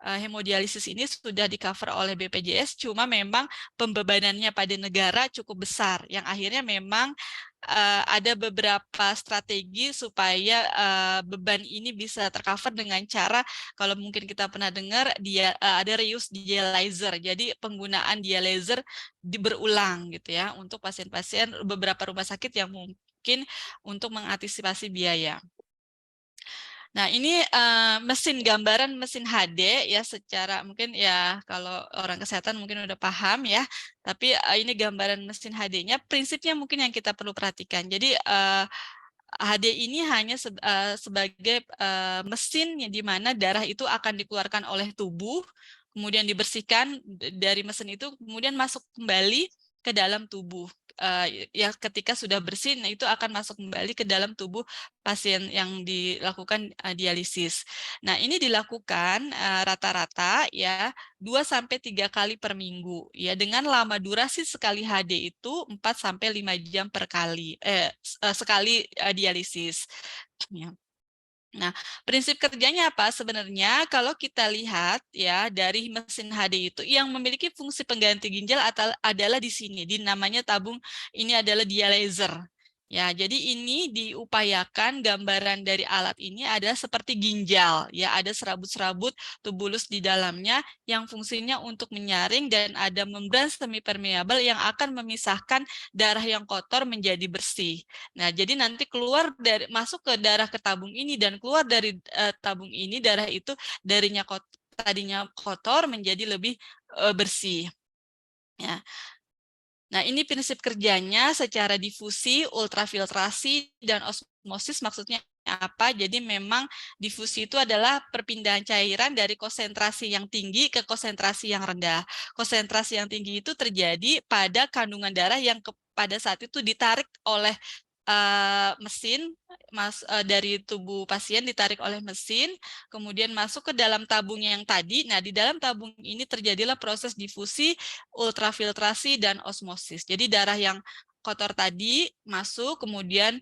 hemodialisis ini sudah di-cover oleh BPJS, cuma memang pembebanannya pada negara cukup besar, yang akhirnya memang ada beberapa strategi supaya beban ini bisa tercover dengan cara, kalau mungkin kita pernah dengar, ada reuse dialyzer, jadi penggunaan dialyzer berulang gitu ya, untuk pasien-pasien beberapa rumah sakit yang mungkin untuk mengantisipasi biaya. Nah, ini mesin gambaran mesin HD ya, secara mungkin ya kalau orang kesehatan mungkin udah paham ya, tapi ini gambaran mesin HD-nya, prinsipnya mungkin yang kita perlu perhatikan. Jadi HD ini hanya sebagai mesin yang di mana darah itu akan dikeluarkan oleh tubuh, kemudian dibersihkan dari mesin itu, kemudian masuk kembali ke dalam tubuh. Ya ketika sudah bersih, nah itu akan masuk kembali ke dalam tubuh pasien yang dilakukan dialisis. Nah, ini dilakukan rata-rata ya 2-3 kali per minggu ya, dengan lama durasi sekali HD itu 4-5 jam per kali sekali dialisis. Ya. Nah, prinsip kerjanya apa? Sebenarnya kalau kita lihat ya dari mesin HD itu yang memiliki fungsi pengganti ginjal adalah di sini, di namanya tabung ini adalah dialyzer. Ya, jadi ini diupayakan gambaran dari alat ini adalah seperti ginjal, ya ada serabut-serabut tubulus di dalamnya yang fungsinya untuk menyaring dan ada membran semipermeabel yang akan memisahkan darah yang kotor menjadi bersih. Nah, jadi nanti masuk ke darah ke tabung ini dan keluar dari tabung ini darah itu tadinya kotor menjadi lebih bersih. Ya. Nah, ini prinsip kerjanya secara difusi, ultrafiltrasi, dan osmosis maksudnya apa? Jadi memang difusi itu adalah perpindahan cairan dari konsentrasi yang tinggi ke konsentrasi yang rendah. Konsentrasi yang tinggi itu terjadi pada kandungan darah yang pada saat itu ditarik oleh mesin dari tubuh pasien ditarik oleh mesin, kemudian masuk ke dalam tabung yang tadi. Nah, di dalam tabung ini terjadilah proses difusi, ultrafiltrasi, dan osmosis. Jadi darah yang kotor tadi masuk, kemudian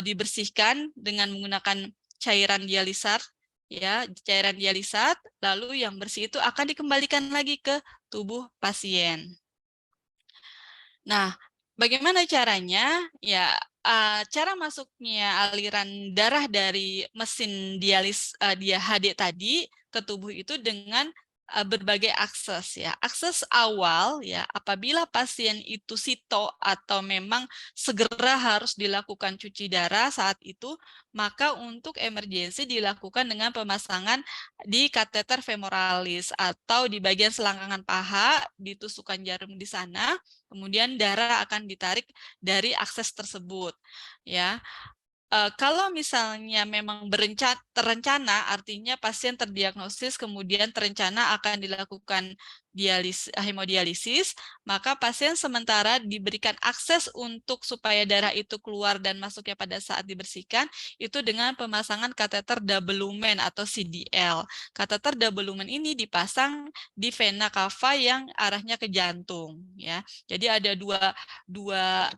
dibersihkan dengan menggunakan cairan dialisat, ya, cairan dialisat, lalu yang bersih itu akan dikembalikan lagi ke tubuh pasien. Nah, bagaimana caranya? Ya, cara masuknya aliran darah dari mesin dia HD tadi ke tubuh itu dengan berbagai akses ya. Akses awal ya, apabila pasien itu sito atau memang segera harus dilakukan cuci darah saat itu, maka untuk emergensi dilakukan dengan pemasangan di kateter femoralis atau di bagian selangkangan paha, ditusukkan jarum di sana. Kemudian darah akan ditarik dari akses tersebut, ya. Kalau misalnya memang terencana, artinya pasien terdiagnosis kemudian terencana akan dilakukan hemodialisis, maka pasien sementara diberikan akses untuk supaya darah itu keluar dan masuknya pada saat dibersihkan, itu dengan pemasangan kateter double lumen atau CDL. Kateter double lumen ini dipasang di vena cava yang arahnya ke jantung, ya. Jadi ada dua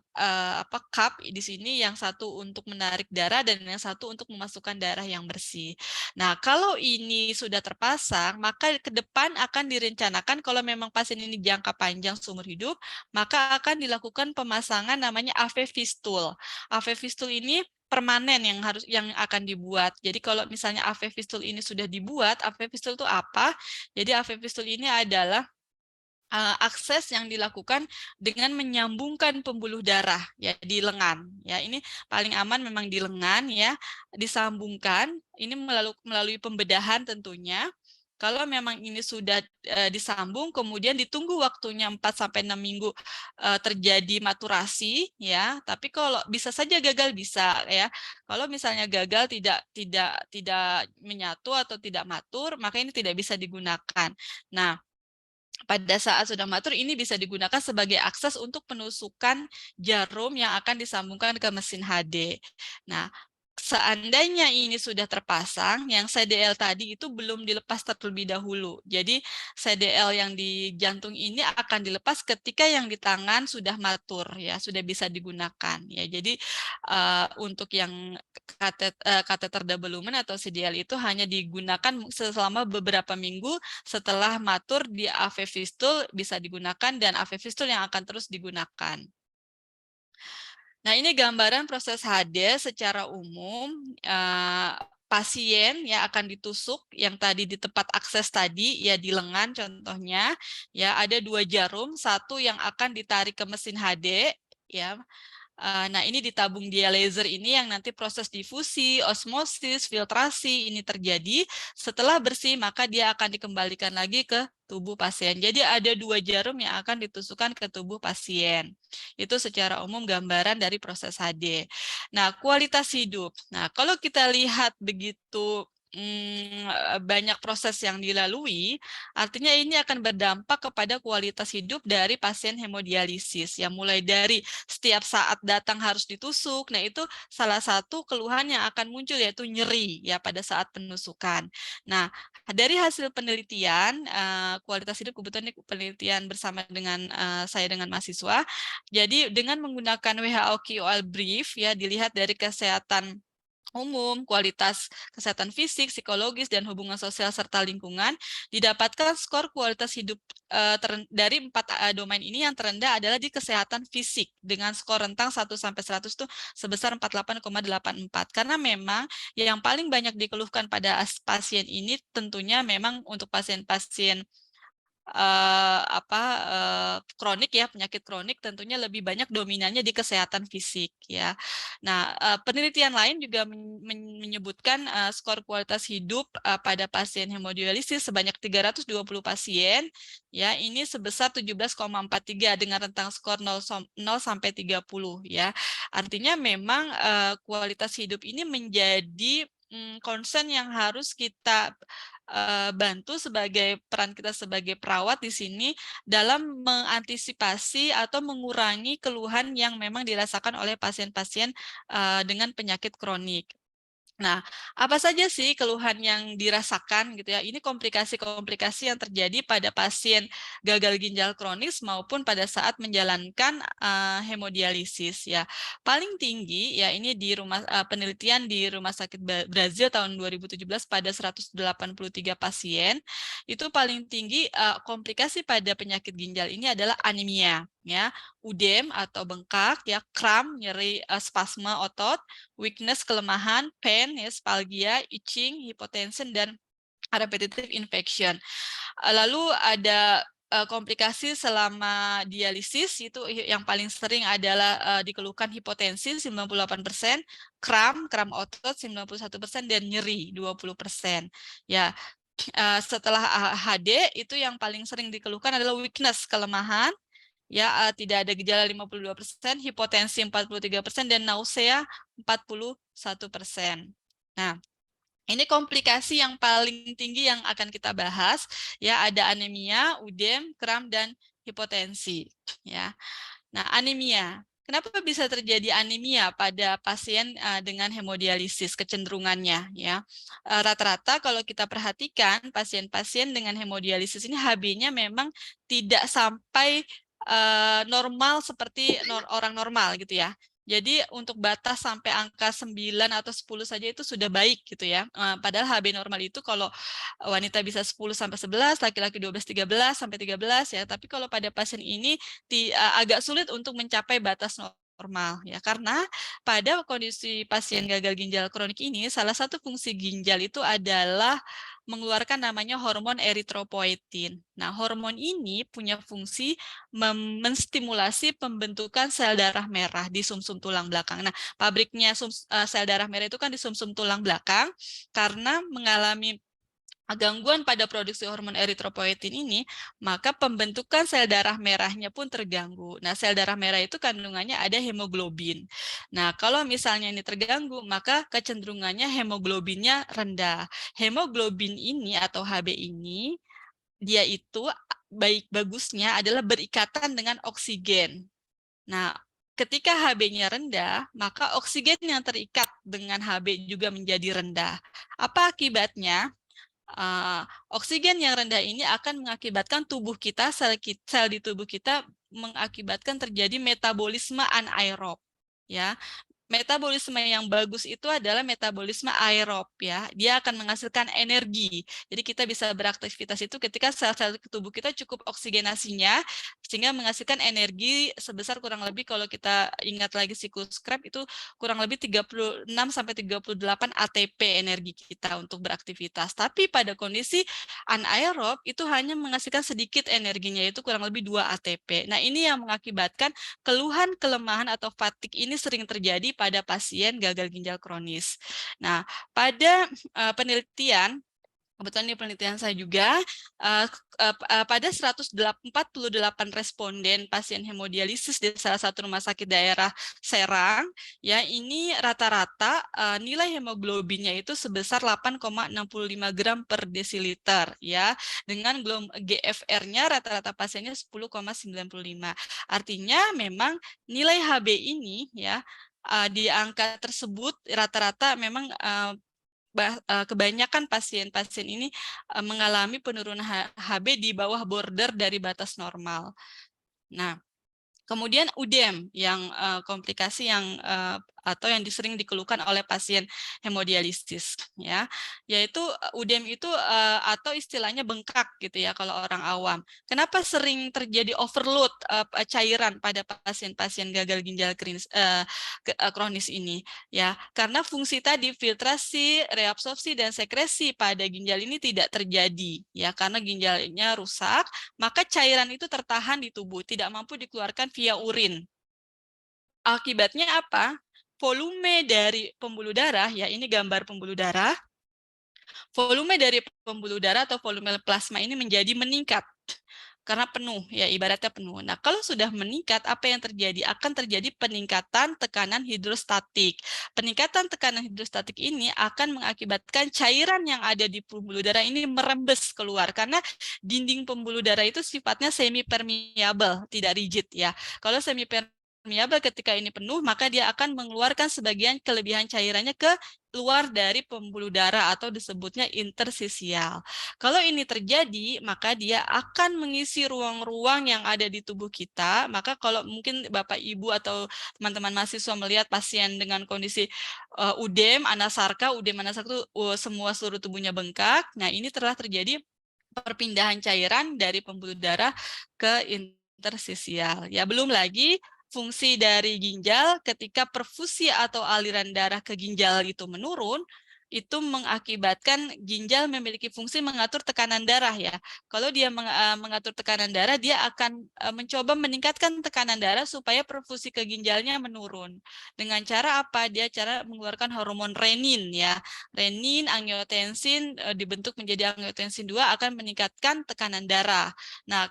cup di sini, yang satu untuk menarik darah dan yang satu untuk memasukkan darah yang bersih. Nah, kalau ini sudah terpasang, maka ke depan akan direncanakan kalau memang pasien ini jangka panjang seumur hidup, maka akan dilakukan pemasangan namanya AV fistul. AV fistul ini permanen yang akan dibuat. Jadi kalau misalnya AV fistul ini sudah dibuat, AV fistul itu apa? Jadi AV fistul ini adalah akses yang dilakukan dengan menyambungkan pembuluh darah ya di lengan. Ya, ini paling aman memang di lengan ya, disambungkan. Ini melalui pembedahan tentunya. Kalau memang ini sudah disambung, kemudian ditunggu waktunya 4 sampai 6 minggu terjadi maturasi ya. Tapi kalau bisa saja gagal bisa ya. Kalau misalnya gagal tidak menyatu atau tidak matur, maka ini tidak bisa digunakan. Nah, pada saat sudah matur, ini bisa digunakan sebagai akses untuk penusukan jarum yang akan disambungkan ke mesin HD. Nah, seandainya ini sudah terpasang, yang CDL tadi itu belum dilepas terlebih dahulu. Jadi CDL yang di jantung ini akan dilepas ketika yang di tangan sudah matur, ya sudah bisa digunakan. Ya, jadi untuk yang kateter double lumen atau CDL itu hanya digunakan selama beberapa minggu setelah matur di AV fistul bisa digunakan, dan AV fistul yang akan terus digunakan. Nah, ini gambaran proses HD secara umum. Pasien yang akan ditusuk yang tadi di tempat akses tadi ya di lengan contohnya ya, ada 2 jarum, satu yang akan ditarik ke mesin HD ya. Nah, ini di tabung dialyzer ini yang nanti proses difusi, osmosis, filtrasi ini terjadi. Setelah bersih, maka dia akan dikembalikan lagi ke tubuh pasien. Jadi ada 2 jarum yang akan ditusukkan ke tubuh pasien. Itu secara umum gambaran dari proses HD. Nah, kualitas hidup. Nah, kalau kita lihat begitu banyak proses yang dilalui, artinya ini akan berdampak kepada kualitas hidup dari pasien hemodialisis. Ya, mulai dari setiap saat datang harus ditusuk. Nah, itu salah satu keluhan yang akan muncul, yaitu nyeri ya pada saat penusukan. Nah, dari hasil penelitian kualitas hidup, kebetulan ini penelitian bersama dengan saya dengan mahasiswa. Jadi dengan menggunakan WHO KOL brief ya, dilihat dari kesehatan umum, kualitas kesehatan fisik, psikologis, dan hubungan sosial serta lingkungan, didapatkan skor kualitas hidup dari 4 domain ini yang terendah adalah di kesehatan fisik dengan skor rentang 1 sampai 100 itu sebesar 48,84. Karena memang yang paling banyak dikeluhkan pada pasien ini tentunya memang untuk pasien-pasien kronik ya, penyakit kronik tentunya lebih banyak dominannya di kesehatan fisik ya. Nah, penelitian lain juga menyebutkan skor kualitas hidup pada pasien hemodialisis sebanyak 320 pasien ya, ini sebesar 17,43 dengan rentang skor 0 sampai 30 ya. Artinya memang kualitas hidup ini menjadi concern yang harus kita bantu sebagai peran kita sebagai perawat di sini dalam mengantisipasi atau mengurangi keluhan yang memang dirasakan oleh pasien-pasien dengan penyakit kronik. Nah, apa saja sih keluhan yang dirasakan gitu ya? Ini komplikasi-komplikasi yang terjadi pada pasien gagal ginjal kronis maupun pada saat menjalankan hemodialisis ya. Paling tinggi ya ini di penelitian di Rumah Sakit Brazil tahun 2017 pada 183 pasien, itu paling tinggi komplikasi pada penyakit ginjal ini adalah anemia ya, udem atau bengkak ya, kram, nyeri spasme otot, weakness, kelemahan, pain, ya, spalgia, itching, hipotension, dan repetitive infection. Lalu ada komplikasi selama dialisis, itu yang paling sering adalah dikeluhkan hipotensi 98%, kram otot 91%, dan nyeri 20%. Ya, setelah HD itu yang paling sering dikeluhkan adalah weakness, kelemahan, ya, tidak ada gejala 52%, hipotensi 43%, dan nausea 41%. Nah, ini komplikasi yang paling tinggi yang akan kita bahas, ya, ada anemia, udem, kram, dan hipotensi, ya. Nah, anemia. Kenapa bisa terjadi anemia pada pasien dengan hemodialisis kecenderungannya ya? Rata-rata kalau kita perhatikan pasien-pasien dengan hemodialisis ini HB-nya memang tidak sampai normal seperti orang normal gitu ya. Jadi untuk batas sampai angka 9 atau 10 saja itu sudah baik gitu ya. Padahal HB normal itu kalau wanita bisa 10 sampai 11, laki-laki 12 13 sampai 13 ya. Tapi kalau pada pasien ini agak sulit untuk mencapai batas normal ya, karena pada kondisi pasien gagal ginjal kronik ini salah satu fungsi ginjal itu adalah mengeluarkan namanya hormon eritropoietin. Nah, hormon ini punya fungsi menstimulasi pembentukan sel darah merah di sumsum tulang belakang. Nah, pabriknya sel darah merah itu kan di sumsum tulang belakang, karena mengalami gangguan pada produksi hormon eritropoietin ini, maka pembentukan sel darah merahnya pun terganggu. Nah, sel darah merah itu kandungannya ada hemoglobin. Nah, kalau misalnya ini terganggu, maka kecenderungannya hemoglobinnya rendah. Hemoglobin ini atau HB ini, dia itu bagusnya adalah berikatan dengan oksigen. Nah, ketika HB-nya rendah, maka oksigen yang terikat dengan HB juga menjadi rendah. Apa akibatnya? Oksigen yang rendah ini akan mengakibatkan tubuh kita, sel di tubuh kita mengakibatkan terjadi metabolisme anaerob. Ya, metabolisme yang bagus itu adalah metabolisme aerob ya. Dia akan menghasilkan energi. Jadi kita bisa beraktivitas itu ketika sel-sel tubuh kita cukup oksigenasinya sehingga menghasilkan energi sebesar kurang lebih, kalau kita ingat lagi siklus Krebs, itu kurang lebih 36 sampai 38 ATP energi kita untuk beraktivitas. Tapi pada kondisi anaerob itu hanya menghasilkan sedikit energinya, yaitu kurang lebih 2 ATP. Nah, ini yang mengakibatkan keluhan, kelemahan, atau fatigue ini sering terjadi pada pasien gagal ginjal kronis. Nah, pada penelitian, kebetulan ini penelitian saya juga, pada 148 responden pasien hemodialisis di salah satu rumah sakit daerah Serang, ya, ini rata-rata nilai hemoglobinnya itu sebesar 8,65 gram per desiliter, ya, dengan GFR-nya rata-rata pasiennya 10,95. Artinya memang nilai HB ini, ya, di angka tersebut rata-rata memang kebanyakan pasien-pasien ini mengalami penurunan HB di bawah border dari batas normal. Nah, kemudian udem yang komplikasi yang atau yang sering dikeluhkan oleh pasien hemodialisis ya, yaitu UDEM itu atau istilahnya bengkak gitu ya kalau orang awam. Kenapa sering terjadi overload cairan pada pasien-pasien gagal ginjal kronis ini ya? Karena fungsi tadi filtrasi, reabsorpsi dan sekresi pada ginjal ini tidak terjadi ya, karena ginjalnya rusak, maka cairan itu tertahan di tubuh, tidak mampu dikeluarkan via urin. Akibatnya apa? Volume dari pembuluh darah, ya ini gambar pembuluh darah, volume dari pembuluh darah atau volume plasma ini menjadi meningkat karena penuh, ya ibaratnya penuh. Nah, kalau sudah meningkat, apa yang terjadi? Akan terjadi peningkatan tekanan hidrostatik. Peningkatan tekanan hidrostatik ini akan mengakibatkan cairan yang ada di pembuluh darah ini merembes keluar, karena dinding pembuluh darah itu sifatnya semi permeable, tidak rigid ya. Kalau semi permeable ketika ini penuh, maka dia akan mengeluarkan sebagian kelebihan cairannya ke luar dari pembuluh darah atau disebutnya interstisial. Kalau ini terjadi, maka dia akan mengisi ruang-ruang yang ada di tubuh kita. Maka kalau mungkin Bapak Ibu atau teman-teman mahasiswa melihat pasien dengan kondisi UDEM, anasarka itu semua seluruh tubuhnya bengkak. Nah, ini telah terjadi perpindahan cairan dari pembuluh darah ke interstisial. Ya, belum lagi fungsi dari ginjal ketika perfusi atau aliran darah ke ginjal itu menurun, itu mengakibatkan ginjal memiliki fungsi mengatur tekanan darah ya. Kalau dia mengatur tekanan darah, dia akan mencoba meningkatkan tekanan darah supaya perfusi ke ginjalnya menurun. Dengan cara apa? Dia cara mengeluarkan hormon renin ya. Renin, angiotensin dibentuk menjadi angiotensin 2 akan meningkatkan tekanan darah. Nah,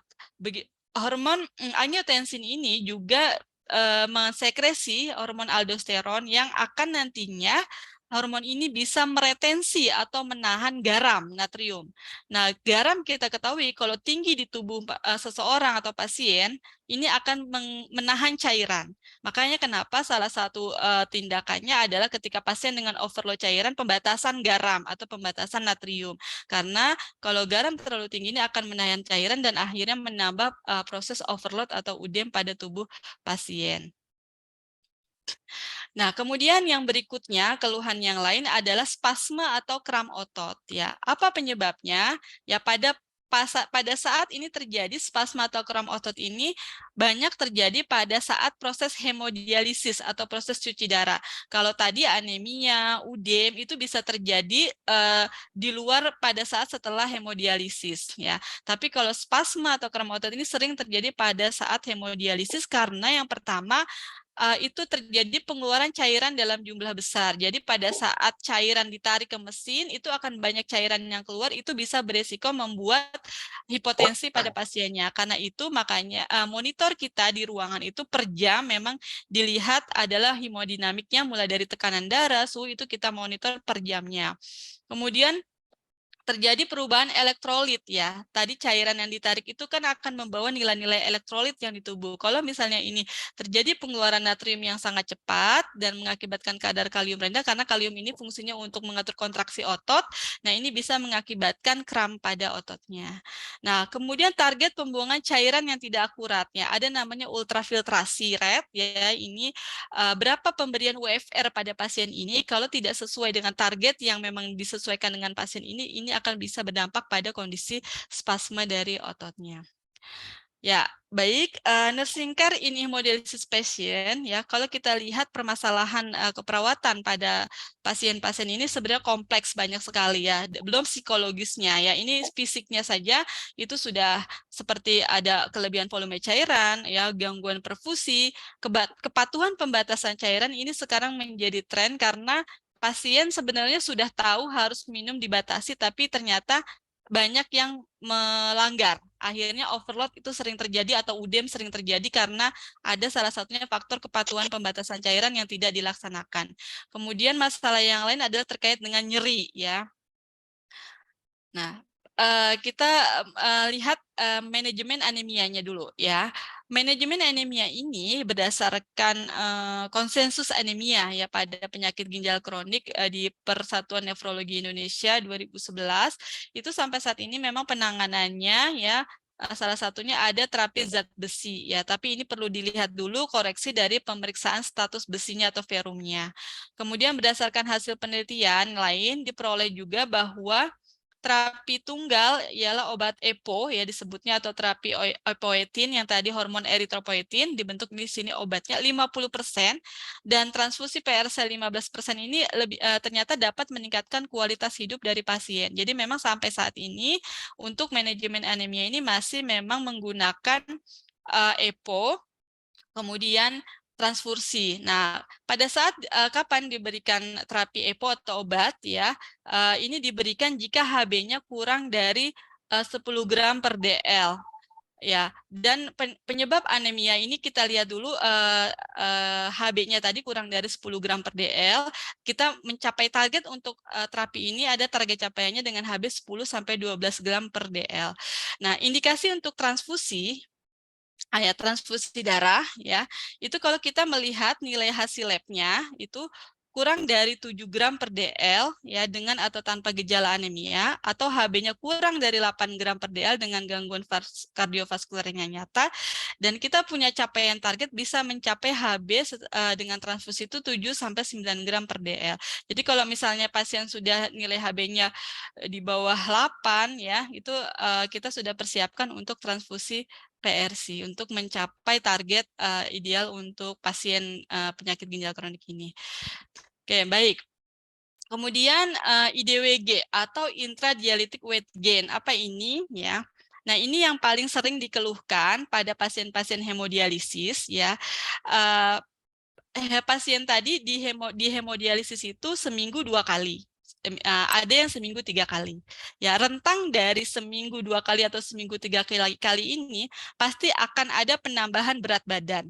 hormon angiotensin ini juga mensekresi hormon aldosteron yang akan nantinya hormon ini bisa meretensi atau menahan garam natrium. Nah, garam kita ketahui kalau tinggi di tubuh seseorang atau pasien, ini akan menahan cairan. Makanya kenapa salah satu tindakannya adalah ketika pasien dengan overload cairan, pembatasan garam atau pembatasan natrium. Karena kalau garam terlalu tinggi ini akan menahan cairan dan akhirnya menambah proses overload atau UDEM pada tubuh pasien. Nah, kemudian yang berikutnya, keluhan yang lain adalah spasme atau kram otot. Ya, apa penyebabnya? Ya, pada saat ini terjadi spasme atau kram otot ini banyak terjadi pada saat proses hemodialisis atau proses cuci darah. Kalau tadi anemia, UDEM itu bisa terjadi di luar pada saat setelah hemodialisis. Ya, tapi kalau spasme atau kram otot ini sering terjadi pada saat hemodialisis karena yang pertama itu terjadi pengeluaran cairan dalam jumlah besar. Jadi pada saat cairan ditarik ke mesin, itu akan banyak cairan yang keluar, itu bisa beresiko membuat hipotensi pada pasiennya. Karena itu makanya monitor kita di ruangan itu per jam memang dilihat adalah hemodinamiknya mulai dari tekanan darah, suhu itu kita monitor per jamnya. Kemudian terjadi perubahan elektrolit ya. Tadi cairan yang ditarik itu kan akan membawa nilai-nilai elektrolit yang di tubuh. Kalau misalnya ini terjadi pengeluaran natrium yang sangat cepat dan mengakibatkan kadar kalium rendah, karena kalium ini fungsinya untuk mengatur kontraksi otot, nah ini bisa mengakibatkan kram pada ototnya. Nah, kemudian target pembuangan cairan yang tidak akurat ya, ada namanya ultrafiltrasi rate ya, ini berapa pemberian UFR pada pasien ini, kalau tidak sesuai dengan target yang memang disesuaikan dengan pasien ini akan bisa berdampak pada kondisi spasme dari ototnya. Ya, baik, nursing care in hemodialysis patient ya, kalau kita lihat permasalahan keperawatan pada pasien-pasien ini sebenarnya kompleks banyak sekali ya, belum psikologisnya ya, ini fisiknya saja itu sudah seperti ada kelebihan volume cairan ya, gangguan perfusi, kepatuhan pembatasan cairan ini sekarang menjadi tren karena pasien sebenarnya sudah tahu harus minum dibatasi, tapi ternyata banyak yang melanggar. Akhirnya overload itu sering terjadi atau UDEM sering terjadi karena ada salah satunya faktor kepatuhan pembatasan cairan yang tidak dilaksanakan. Kemudian masalah yang lain adalah terkait dengan nyeri ya. Nah, kita lihat manajemen anemianya dulu ya. Manajemen anemia ini berdasarkan konsensus anemia ya pada penyakit ginjal kronik di Persatuan Nefrologi Indonesia 2011, itu sampai saat ini memang penanganannya ya salah satunya ada terapi zat besi ya, tapi ini perlu dilihat dulu koreksi dari pemeriksaan status besinya atau ferumnya. Kemudian berdasarkan hasil penelitian lain diperoleh juga bahwa terapi tunggal ialah obat EPO ya disebutnya, atau terapi epoetin yang tadi hormon eritropoetin dibentuk di sini obatnya 50%, dan transfusi PRC 15% ini ternyata dapat meningkatkan kualitas hidup dari pasien. Jadi memang sampai saat ini untuk manajemen anemia ini masih memang menggunakan EPO, kemudian transfusi. Nah, pada saat kapan diberikan terapi EPO atau obat ya, ini diberikan jika HB-nya kurang dari 10 gram per DL. Ya, dan penyebab anemia ini kita lihat dulu HB-nya tadi kurang dari 10 gram per DL. Kita mencapai target untuk terapi ini, ada target capaiannya dengan HB 10 sampai 12 gram per DL. Nah, indikasi untuk transfusi transfusi darah ya, itu kalau kita melihat nilai hasil labnya itu kurang dari 7 gram per DL ya dengan atau tanpa gejala anemia, atau HB-nya kurang dari 8 gram per DL dengan gangguan kardiovaskuler yang nyata, dan kita punya capaian target bisa mencapai HB dengan transfusi itu 7 sampai 9 gram per DL. Jadi kalau misalnya pasien sudah nilai HB-nya di bawah 8 ya, itu kita sudah persiapkan untuk transfusi PRC untuk mencapai target ideal untuk pasien penyakit ginjal kronik ini. Oke, baik. Kemudian IDWG atau intradialytic weight gain, apa ini ya? Nah, ini yang paling sering dikeluhkan pada pasien-pasien hemodialisis ya. Pasien tadi di hemodialisis itu seminggu 2 kali. Ada yang seminggu 3 kali. Ya, rentang dari seminggu 2 kali atau seminggu 3 kali ini pasti akan ada penambahan berat badan.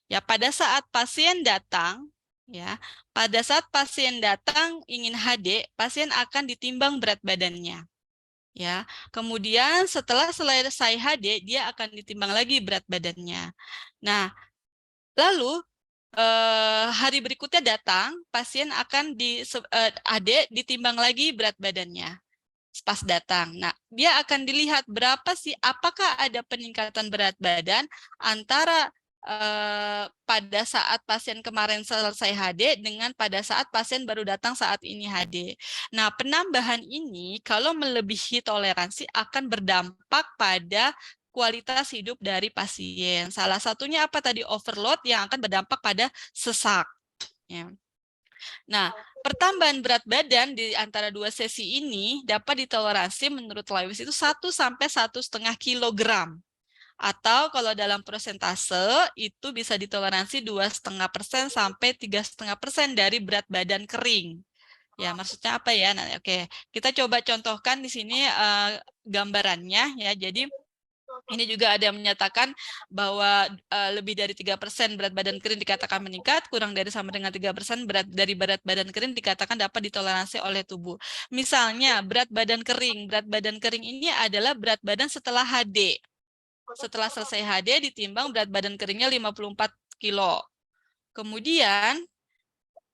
Ya, pada saat pasien datang ingin HD, pasien akan ditimbang berat badannya. Ya, kemudian setelah selesai HD, dia akan ditimbang lagi berat badannya. Nah, lalu hari berikutnya datang, pasien akan ditimbang lagi berat badannya pas datang. Nah, dia akan dilihat berapa sih, apakah ada peningkatan berat badan antara pada saat pasien kemarin selesai HD dengan pada saat pasien baru datang saat ini HD. Nah, penambahan ini kalau melebihi toleransi akan berdampak pada kualitas hidup dari pasien. Salah satunya apa tadi? Overload yang akan berdampak pada sesak. Ya. Nah, pertambahan berat badan di antara 2 sesi ini dapat ditoleransi menurut Lewis itu 1 sampai 1,5 kilogram. Atau kalau dalam persentase itu bisa ditoleransi 2,5% sampai 3,5% dari berat badan kering. Ya, maksudnya apa ya? Nah, oke, kita coba contohkan di sini gambarannya ya. Jadi ini juga ada yang menyatakan bahwa lebih dari 3% berat badan kering dikatakan meningkat, kurang dari sama dengan 3% dari berat badan kering dikatakan dapat ditoleransi oleh tubuh. Misalnya berat badan kering ini adalah berat badan setelah HD. Setelah selesai HD ditimbang berat badan keringnya 54 kilo. Kemudian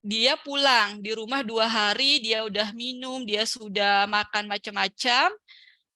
dia pulang di rumah 2 hari, dia udah minum, dia sudah makan macam-macam.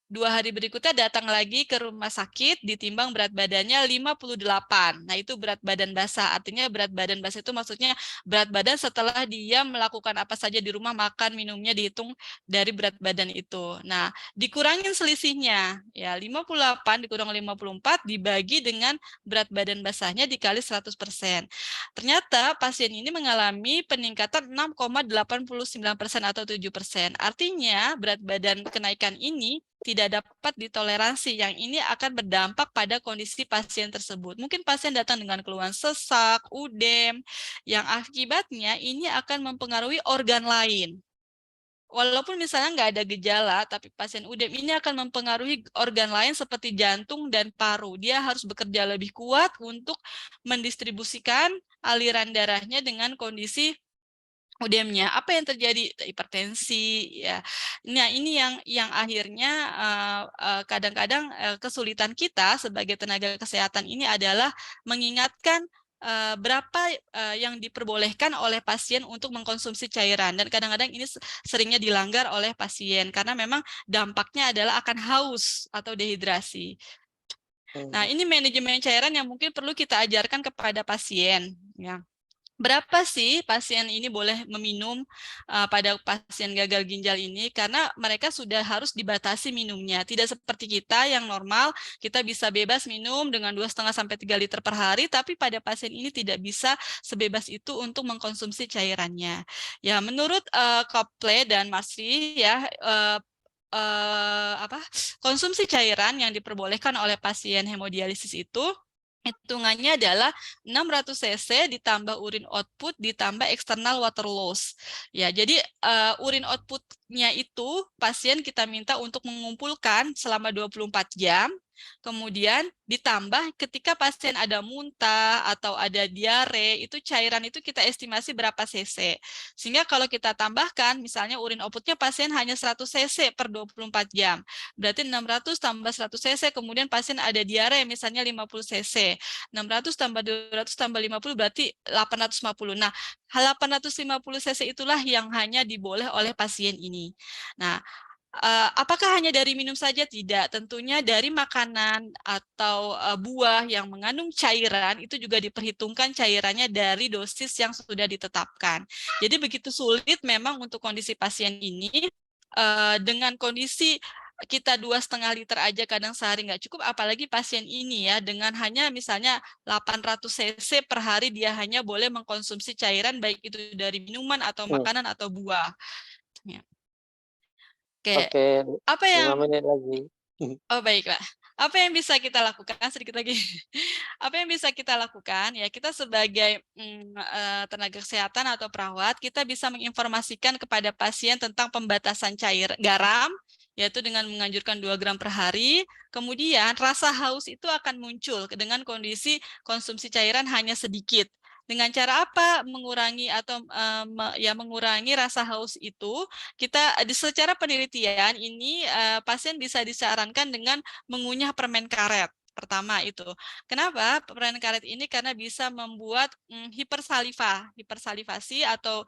2 hari berikutnya datang lagi ke rumah sakit, ditimbang berat badannya 58. Nah, itu berat badan basah. Artinya berat badan basah itu maksudnya berat badan setelah dia melakukan apa saja di rumah, makan, minumnya dihitung dari berat badan itu. Nah, dikurangin selisihnya. Ya, 58 dikurang 54 dibagi dengan berat badan basahnya dikali 100%. Ternyata pasien ini mengalami peningkatan 6,89% atau 7%. Artinya berat badan kenaikan ini tidak dapat ditoleransi, yang ini akan berdampak pada kondisi pasien tersebut. Mungkin pasien datang dengan keluhan sesak, udem, yang akibatnya ini akan mempengaruhi organ lain. Walaupun misalnya nggak ada gejala, tapi pasien udem ini akan mempengaruhi organ lain seperti jantung dan paru. Dia harus bekerja lebih kuat untuk mendistribusikan aliran darahnya dengan kondisi udemnya. Apa yang terjadi? Hipertensi ya. Nah, ini yang akhirnya kadang-kadang kesulitan kita sebagai tenaga kesehatan ini adalah mengingatkan berapa yang diperbolehkan oleh pasien untuk mengkonsumsi cairan, dan kadang-kadang ini seringnya dilanggar oleh pasien karena memang dampaknya adalah akan haus atau dehidrasi. Nah, ini manajemen cairan yang mungkin perlu kita ajarkan kepada pasien. Ya. Berapa sih pasien ini boleh meminum pada pasien gagal ginjal ini? Karena mereka sudah harus dibatasi minumnya. Tidak seperti kita yang normal, kita bisa bebas minum dengan 2,5 sampai 3 liter per hari, tapi pada pasien ini tidak bisa sebebas itu untuk mengkonsumsi cairannya. Ya, menurut Copley dan Marsri ya, konsumsi cairan yang diperbolehkan oleh pasien hemodialisis itu hitungannya adalah 600 cc ditambah urin output ditambah external water loss. Ya, jadi urin outputnya itu pasien kita minta untuk mengumpulkan selama 24 jam. Kemudian ditambah ketika pasien ada muntah atau ada diare, itu cairan itu kita estimasi berapa cc. Sehingga kalau kita tambahkan, misalnya urin outputnya pasien hanya 100 cc per 24 jam. Berarti 600 tambah 100 cc, kemudian pasien ada diare misalnya 50 cc. 600 tambah 200 tambah 50 berarti 850. Nah, 850 cc itulah yang hanya diboleh oleh pasien ini. Nah, apakah hanya dari minum saja? Tidak, tentunya dari makanan atau buah yang mengandung cairan itu juga diperhitungkan cairannya dari dosis yang sudah ditetapkan. Jadi begitu sulit memang untuk kondisi pasien ini, dengan kondisi kita 2,5 liter aja kadang sehari nggak cukup, apalagi pasien ini ya dengan hanya misalnya 800 cc per hari dia hanya boleh mengkonsumsi cairan baik itu dari minuman atau makanan atau buah. Ya. Oke, Oke, apa 5 yang menit lagi. Oh baiklah. Apa yang bisa kita lakukan sedikit lagi? Apa yang bisa kita lakukan? Ya kita sebagai tenaga kesehatan atau perawat, kita bisa menginformasikan kepada pasien tentang pembatasan cair garam, yaitu dengan menganjurkan 2 gram per hari. Kemudian rasa haus itu akan muncul dengan kondisi konsumsi cairan hanya sedikit. Dengan cara apa mengurangi atau mengurangi rasa haus itu? Kita secara penelitian ini pasien bisa disarankan dengan mengunyah permen karet. Pertama itu. Kenapa permen karet ini? Karena bisa membuat hipersalivasi atau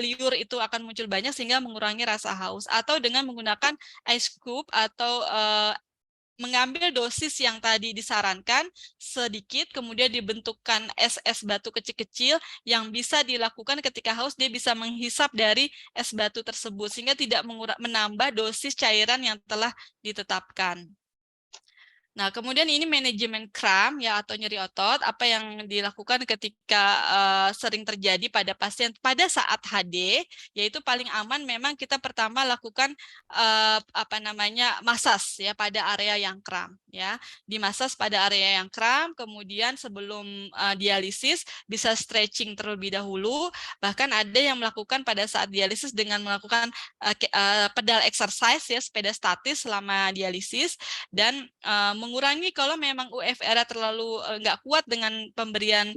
liur itu akan muncul banyak sehingga mengurangi rasa haus. Atau dengan menggunakan ice cube atau mengambil dosis yang tadi disarankan sedikit, kemudian dibentukkan es batu kecil-kecil yang bisa dilakukan ketika haus, dia bisa menghisap dari es batu tersebut sehingga tidak menambah dosis cairan yang telah ditetapkan. Nah, kemudian ini manajemen kram ya atau nyeri otot, apa yang dilakukan ketika sering terjadi pada pasien pada saat HD, yaitu paling aman memang kita pertama lakukan masas ya pada area yang kram ya. Dimasas pada area yang kram, kemudian sebelum dialisis bisa stretching terlebih dahulu, bahkan ada yang melakukan pada saat dialisis dengan melakukan pedal exercise ya, sepeda statis selama dialisis dan mengurangi kalau memang UFR terlalu nggak kuat dengan pemberian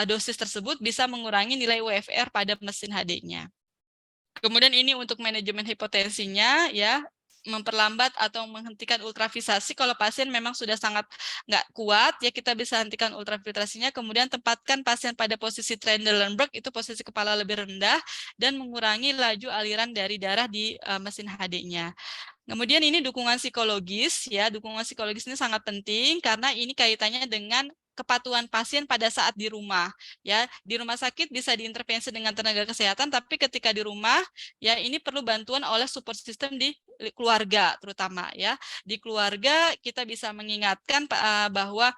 dosis tersebut, bisa mengurangi nilai UFR pada mesin HD-nya. Kemudian ini untuk manajemen hipotensinya ya, memperlambat atau menghentikan ultrafiltrasi kalau pasien memang sudah sangat nggak kuat ya kita bisa hentikan ultrafiltrasinya, kemudian tempatkan pasien pada posisi Trendelenburg itu posisi kepala lebih rendah dan mengurangi laju aliran dari darah di mesin HD-nya. Kemudian ini dukungan psikologis ya, dukungan psikologis ini sangat penting karena ini kaitannya dengan kepatuhan pasien pada saat di rumah ya. Di rumah sakit bisa diintervensi dengan tenaga kesehatan, tapi ketika di rumah ya ini perlu bantuan oleh support system di keluarga terutama ya. Di keluarga kita bisa mengingatkan bahwa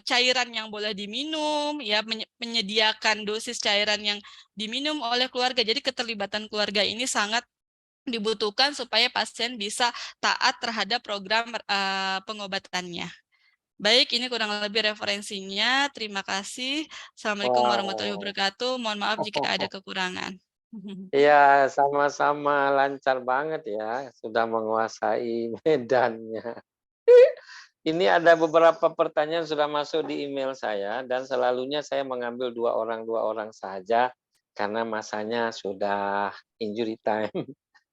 cairan yang boleh diminum ya, menyediakan dosis cairan yang diminum oleh keluarga. Jadi keterlibatan keluarga ini sangat dibutuhkan supaya pasien bisa taat terhadap program pengobatannya. Baik, ini kurang lebih referensinya. Terima kasih. Assalamualaikum warahmatullahi Wow. wabarakatuh. Mohon maaf jika ada kekurangan. Ya, sama-sama lancar banget ya, sudah menguasai medannya. Ini ada beberapa pertanyaan sudah masuk di email saya dan selalunya saya mengambil dua orang saja karena masanya sudah injury time.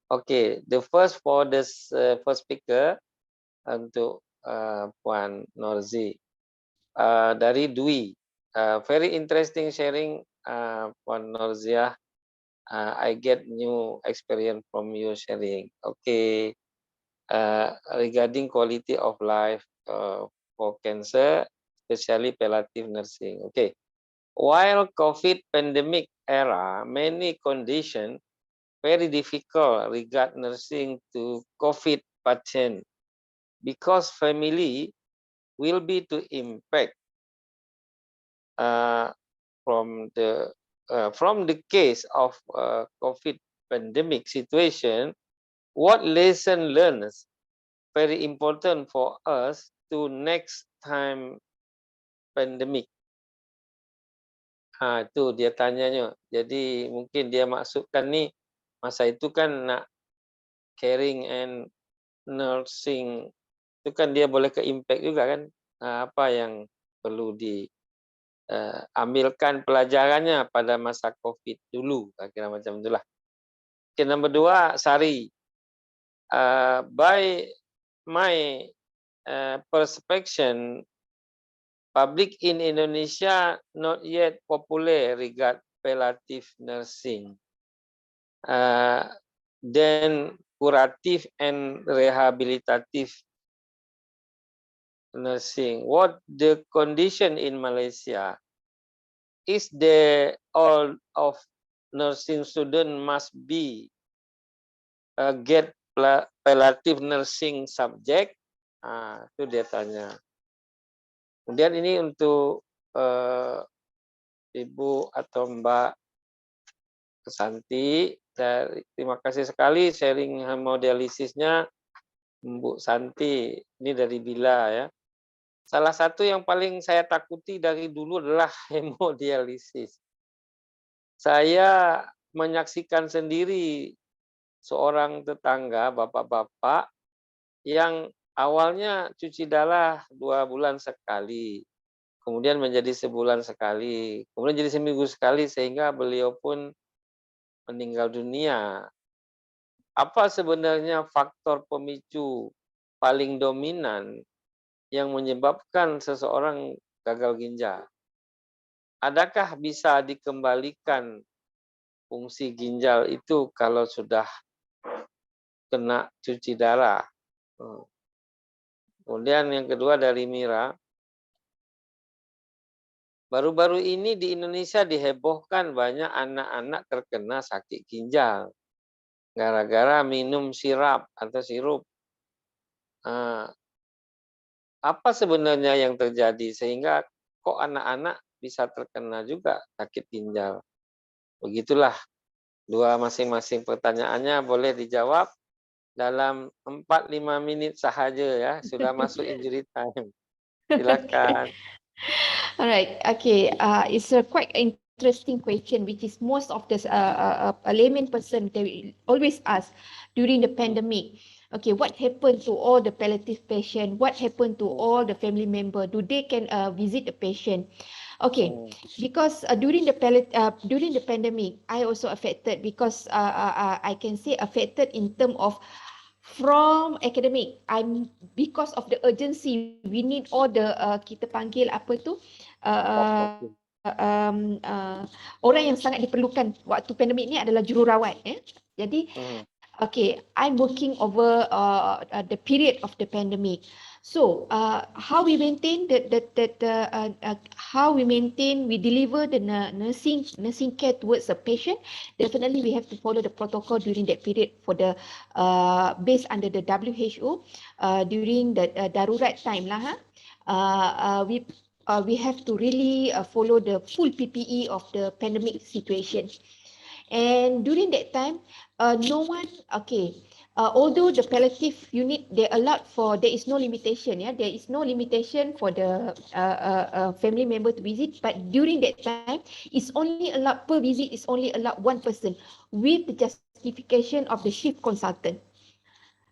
Oke, the first for this first speaker untuk Puan Norzi dari Dwi. Very interesting sharing Puan Norziah. I get new experience from you sharing. Okay, regarding quality of life for cancer, especially palliative nursing. Okay. While COVID pandemic era, many conditions very difficult regard nursing to COVID patient because family will be to impact from the case of COVID pandemic situation. What lesson learned very important for us to next time pandemic. Itu dia tanyanya. Jadi mungkin dia maksudkan nih masa itu kan nak caring and nursing itu kan dia boleh ke impact juga kan. Apa yang perlu diambilkan pelajarannya pada masa COVID dulu, kira macam itulah. Okay, nombor 2, Sari. By my perception, public in Indonesia not yet popular regard palliative nursing. Then curative and rehabilitative nursing. What the condition in Malaysia? Is the all of nursing student must be get palliative nursing subject? Itu dia tanya. Kemudian ini untuk Ibu atau Mbak Santi. Terima kasih sekali sharing hemodialisisnya Bu Santi. Ini dari Bila ya. Salah satu yang paling saya takuti dari dulu adalah hemodialisis. Saya menyaksikan sendiri seorang tetangga, bapak-bapak, yang awalnya cuci darah 2 bulan sekali, kemudian menjadi sebulan sekali, kemudian jadi seminggu sekali, sehingga beliau pun meninggal dunia. Apa sebenarnya faktor pemicu paling dominan yang menyebabkan seseorang gagal ginjal? Adakah bisa dikembalikan fungsi ginjal itu kalau sudah kena cuci darah? Kemudian yang kedua dari Mira. Baru-baru ini di Indonesia dihebohkan banyak anak-anak terkena sakit ginjal gara-gara minum sirup. Apa sebenarnya yang terjadi sehingga kok anak-anak bisa terkena juga sakit ginjal? Begitulah 2 masing-masing pertanyaannya, boleh dijawab dalam 4-5 menit sahaja ya, sudah masuk injury time. Silakan. Alright, okay. It's a quite interesting question, which is most of the a layman person they will always ask during the pandemic. Okay, what happened to all the palliative patient? What happened to all the family member? Do they can visit the patient? Okay, because during the pandemic, I also affected because I can say affected in terms of from academic. Because of the urgency, we need all the kita panggil apa tu orang yang sangat diperlukan waktu pandemik ni adalah jururawat. Jadi okay, I'm working over the period of the pandemic. So how we maintain we deliver the nursing care towards the patient. Definitely we have to follow the protocol during that period for the based under the WHO during the darurat time lah. We have to really follow the full PPE of the pandemic situation. And during that time, no one, although the palliative unit, there is no limitation, there is no limitation for the family member to visit, but during that time, it's only allowed, per visit is only allowed 1 person with the justification of the shift consultant.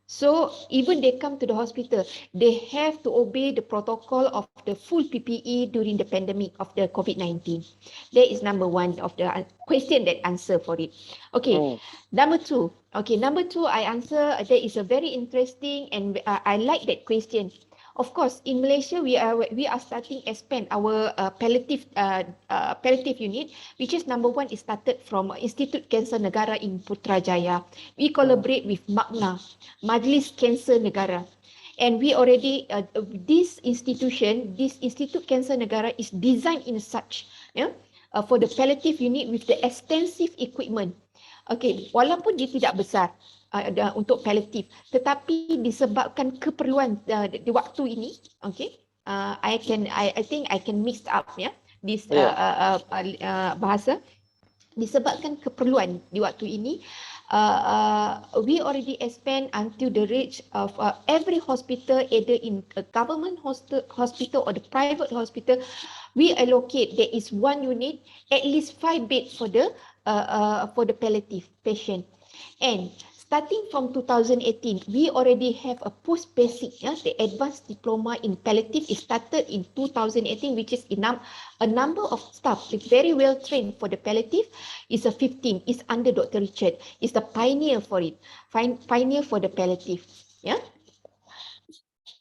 So even they come to the hospital, they have to obey the protocol of the full PPE during the pandemic of the COVID-19. That is number 1 of the question that answer for it. Okay, number 2. Okay, number 2 I answer, that is a very interesting and I like that question. Of course, in Malaysia, we are starting expand our palliative unit, which is number 1 is started from Institut Kanser Negara in Putrajaya. We collaborate with MAGNA, Majlis Kanser Negara. And we already, this Institute Kanser Negara is designed in such, for the palliative unit with the extensive equipment. Okay, walaupun dia tidak besar untuk palliative, tetapi disebabkan keperluan di waktu ini, okay, I think I can mix up this bahasa. Disebabkan keperluan di waktu ini, we already expand until the reach of every hospital, either in a government hospital or the private hospital. We allocate, there is one unit, at least 5 beds for the palliative patient. And starting from 2018, we already have a post-basic, the advanced diploma in palliative is started in 2018, which is a number of staff very well trained for the palliative is a 15, is under Dr. Richard, is the pioneer for it, pioneer for the palliative. Yeah,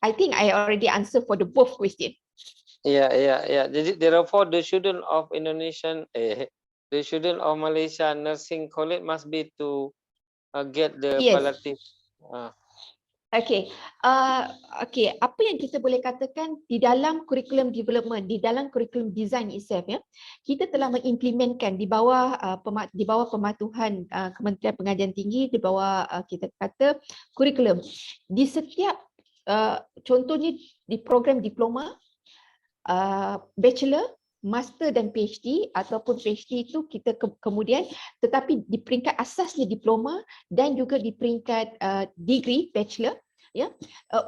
I think I already answered for the both question. Yeah. Jadi therefore the student of the student of Malaysia Nursing College must be to get the Yes. palliative. Okay, apa yang kita boleh katakan di dalam curriculum development, di dalam curriculum design itself, kita telah mengimplementkan di bawah pematuhan Kementerian Pengajian Tinggi, di bawah kita kata curriculum di setiap contohnya di program diploma, bachelor, master dan PhD, ataupun PhD itu kita kemudian, tetapi di peringkat asasnya diploma dan juga di peringkat degree bachelor,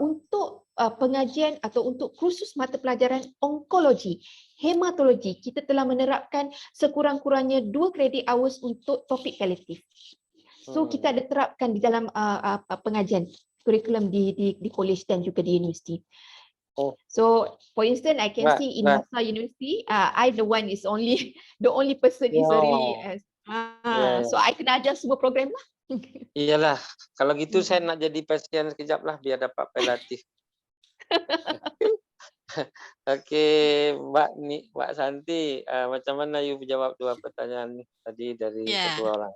untuk pengajian atau untuk kursus mata pelajaran onkologi, hematologi, kita telah menerapkan sekurang-kurangnya 2 credit hours untuk topik palliative. So kita ada terapkan di dalam pengajian kurikulum di college dan juga di universiti. So, for instance, I can see in Nasa University, I the one is only the only person is really so I kena ajar semua program lah. Iyalah, kalau gitu saya nak jadi pasien sekejap lah biar dapat palliatif. Oke, Mbak Santi, macam mana you jawab 2 pertanyaan tadi dari kedua orang?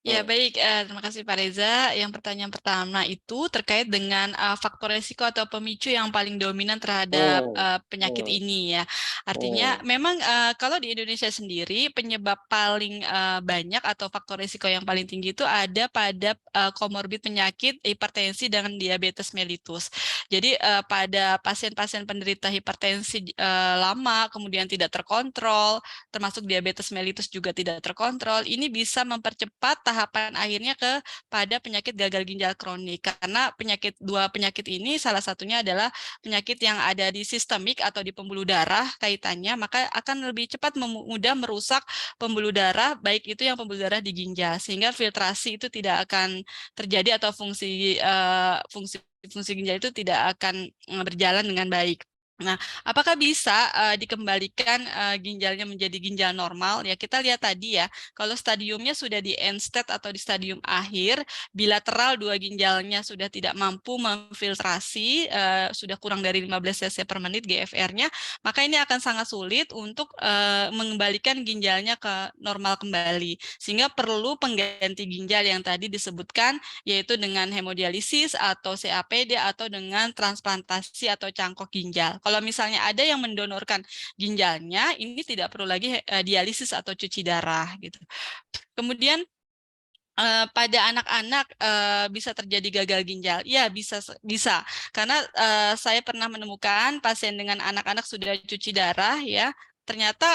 Ya, baik. Terima kasih Pak Reza. Yang pertanyaan pertama itu terkait dengan faktor resiko atau pemicu yang paling dominan terhadap penyakit ini ya. Artinya memang kalau di Indonesia sendiri penyebab paling banyak atau faktor resiko yang paling tinggi itu ada pada komorbid penyakit hipertensi dan diabetes mellitus. Jadi pada pasien-pasien penderita hipertensi lama kemudian tidak terkontrol, termasuk diabetes mellitus juga tidak terkontrol, ini bisa mempercepat tahapan akhirnya kepada penyakit gagal ginjal kronik, karena dua penyakit ini salah satunya adalah penyakit yang ada di sistemik atau di pembuluh darah kaitannya, maka akan lebih cepat mudah merusak pembuluh darah, baik itu yang pembuluh darah di ginjal, sehingga filtrasi itu tidak akan terjadi atau fungsi ginjal itu tidak akan berjalan dengan baik. Nah, apakah bisa dikembalikan ginjalnya menjadi ginjal normal? Ya, kita lihat tadi ya, kalau stadiumnya sudah di end stage atau di stadium akhir, bilateral 2 ginjalnya sudah tidak mampu memfiltrasi, sudah kurang dari 15 cc per menit GFR-nya, maka ini akan sangat sulit untuk mengembalikan ginjalnya ke normal kembali. Sehingga perlu pengganti ginjal yang tadi disebutkan, yaitu dengan hemodialisis atau CAPD atau dengan transplantasi atau cangkok ginjal. Kalau misalnya ada yang mendonorkan ginjalnya, ini tidak perlu lagi dialisis atau cuci darah gitu. Kemudian pada anak-anak bisa terjadi gagal ginjal. Ya, bisa. Karena saya pernah menemukan pasien dengan anak-anak sudah cuci darah ya. Ternyata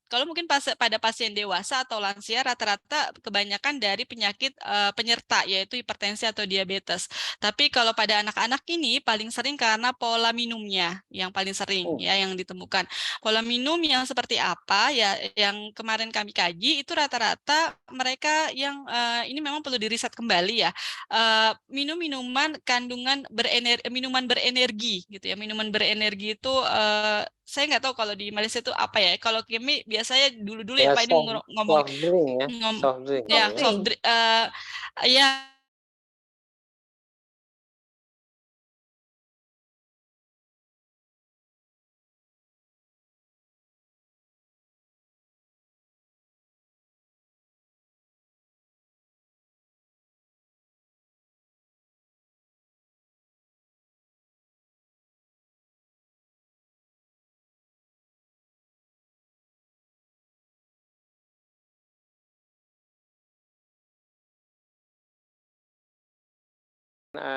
kalau mungkin pada pasien dewasa atau lansia rata-rata kebanyakan dari penyakit penyerta yaitu hipertensi atau diabetes. Tapi kalau pada anak-anak ini paling sering karena pola minumnya yang paling sering ya yang ditemukan. Pola minum yang seperti apa ya yang kemarin kami kaji itu rata-rata mereka yang ini memang perlu diriset kembali ya. Minum minuman kandungan minuman berenergi gitu ya. Minuman berenergi itu saya nggak tahu kalau di Malaysia itu apa ya. Kalau kami biasanya dulu-dulu ya Pak ini ngomong soft drink ya. Soft drink. Ya, soft drink. Ya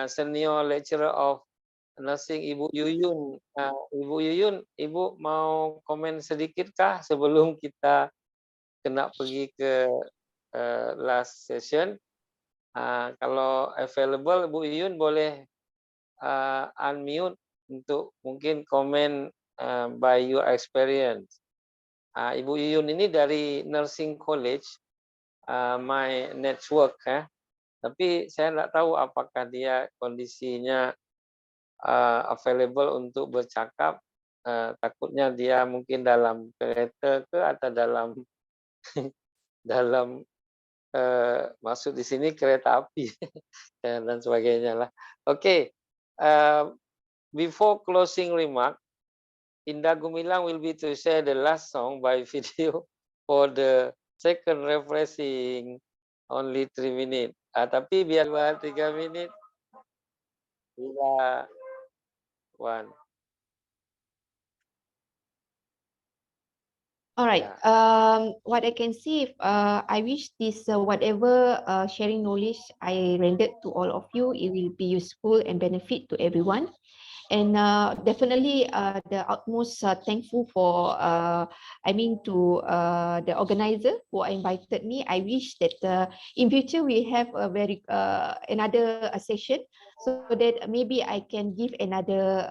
senior lecturer of nursing Ibu Yuyun. Ibu Yuyun, Ibu mau komen sedikit kah sebelum kita kena pergi ke last session? Kalau available, Bu Yuyun boleh unmute untuk mungkin komen by your experience. Ibu Yuyun ini dari Nursing College, my network ya. Tapi saya tidak tahu apakah dia kondisinya available untuk bercakap. Takutnya dia mungkin dalam kereta ke atau dalam dalam masuk di sini kereta api dan sebagainya lah. Oke, before closing remark, Indah Gumilang will be to share the last song by video for the second refreshing only 3 minutes. Tapi biar 3 minit. Bila one. All right. Yeah. What I can see, I wish this whatever sharing knowledge I rendered to all of you, it will be useful and benefit to everyone. And definitely the utmost thankful for to the organizer who invited me. I wish that in future we have a very another session, so that maybe I can give another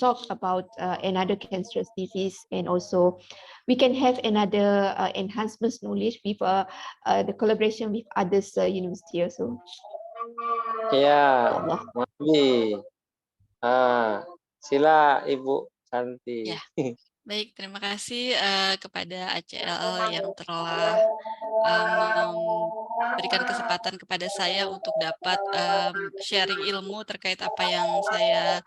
talk about another cancerous disease, and also we can have another enhancement knowledge with the collaboration with others university also. Ya, Allah. Mandi. Sila Ibu Santi. Ya. Baik, terima kasih kepada ACL yang telah memberikan kesempatan kepada saya untuk dapat sharing ilmu terkait apa yang saya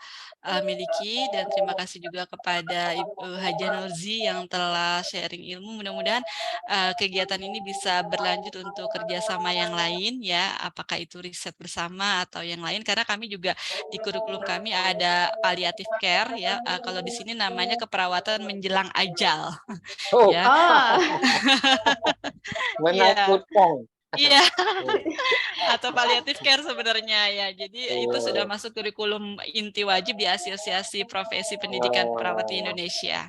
miliki, dan terima kasih juga kepada Ibu Haja Nurzi yang telah sharing ilmu. Mudah-mudahan kegiatan ini bisa berlanjut untuk kerjasama yang lain ya, apakah itu riset bersama atau yang lain, karena kami juga di kurikulum kami ada palliative care ya, kalau di sini namanya keperawatan menjelang ajal. Oh, Ya. menakutkan. Iya. Atau palliative care sebenarnya ya. Jadi itu sudah masuk kurikulum inti wajib di Asosiasi Profesi Pendidikan Perawat di Indonesia.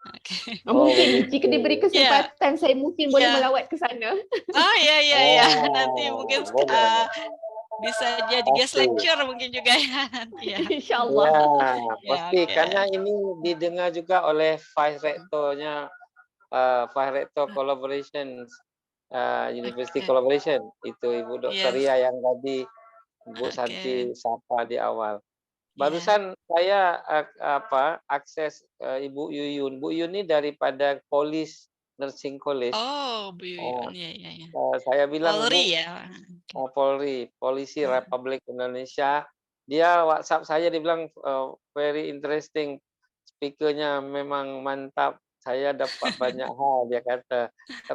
Oke. Mungkin jika diberi kesempatan saya mungkin boleh melawat ke sana. Oh iya. Nanti mungkin bisa jadi guest lecture mungkin juga ya nanti ya. Insyaallah. Ya, pasti karena ini didengar juga oleh Vice Rectornya, Vice Rector Collaboration, University Collaboration, itu Ibu Dr. Ria yang tadi Bu Santi sapa di awal. Barusan saya akses Ibu Yuyun. Bu Yuyun ini daripada Police Nursing College. Oh, Bu Yuyun, iya. Saya bilang Polri ya. Polri, Polisi Republik Indonesia. Dia WhatsApp saya, dia bilang very interesting, speakernya memang mantap. Saya dapat banyak hal, dia kata.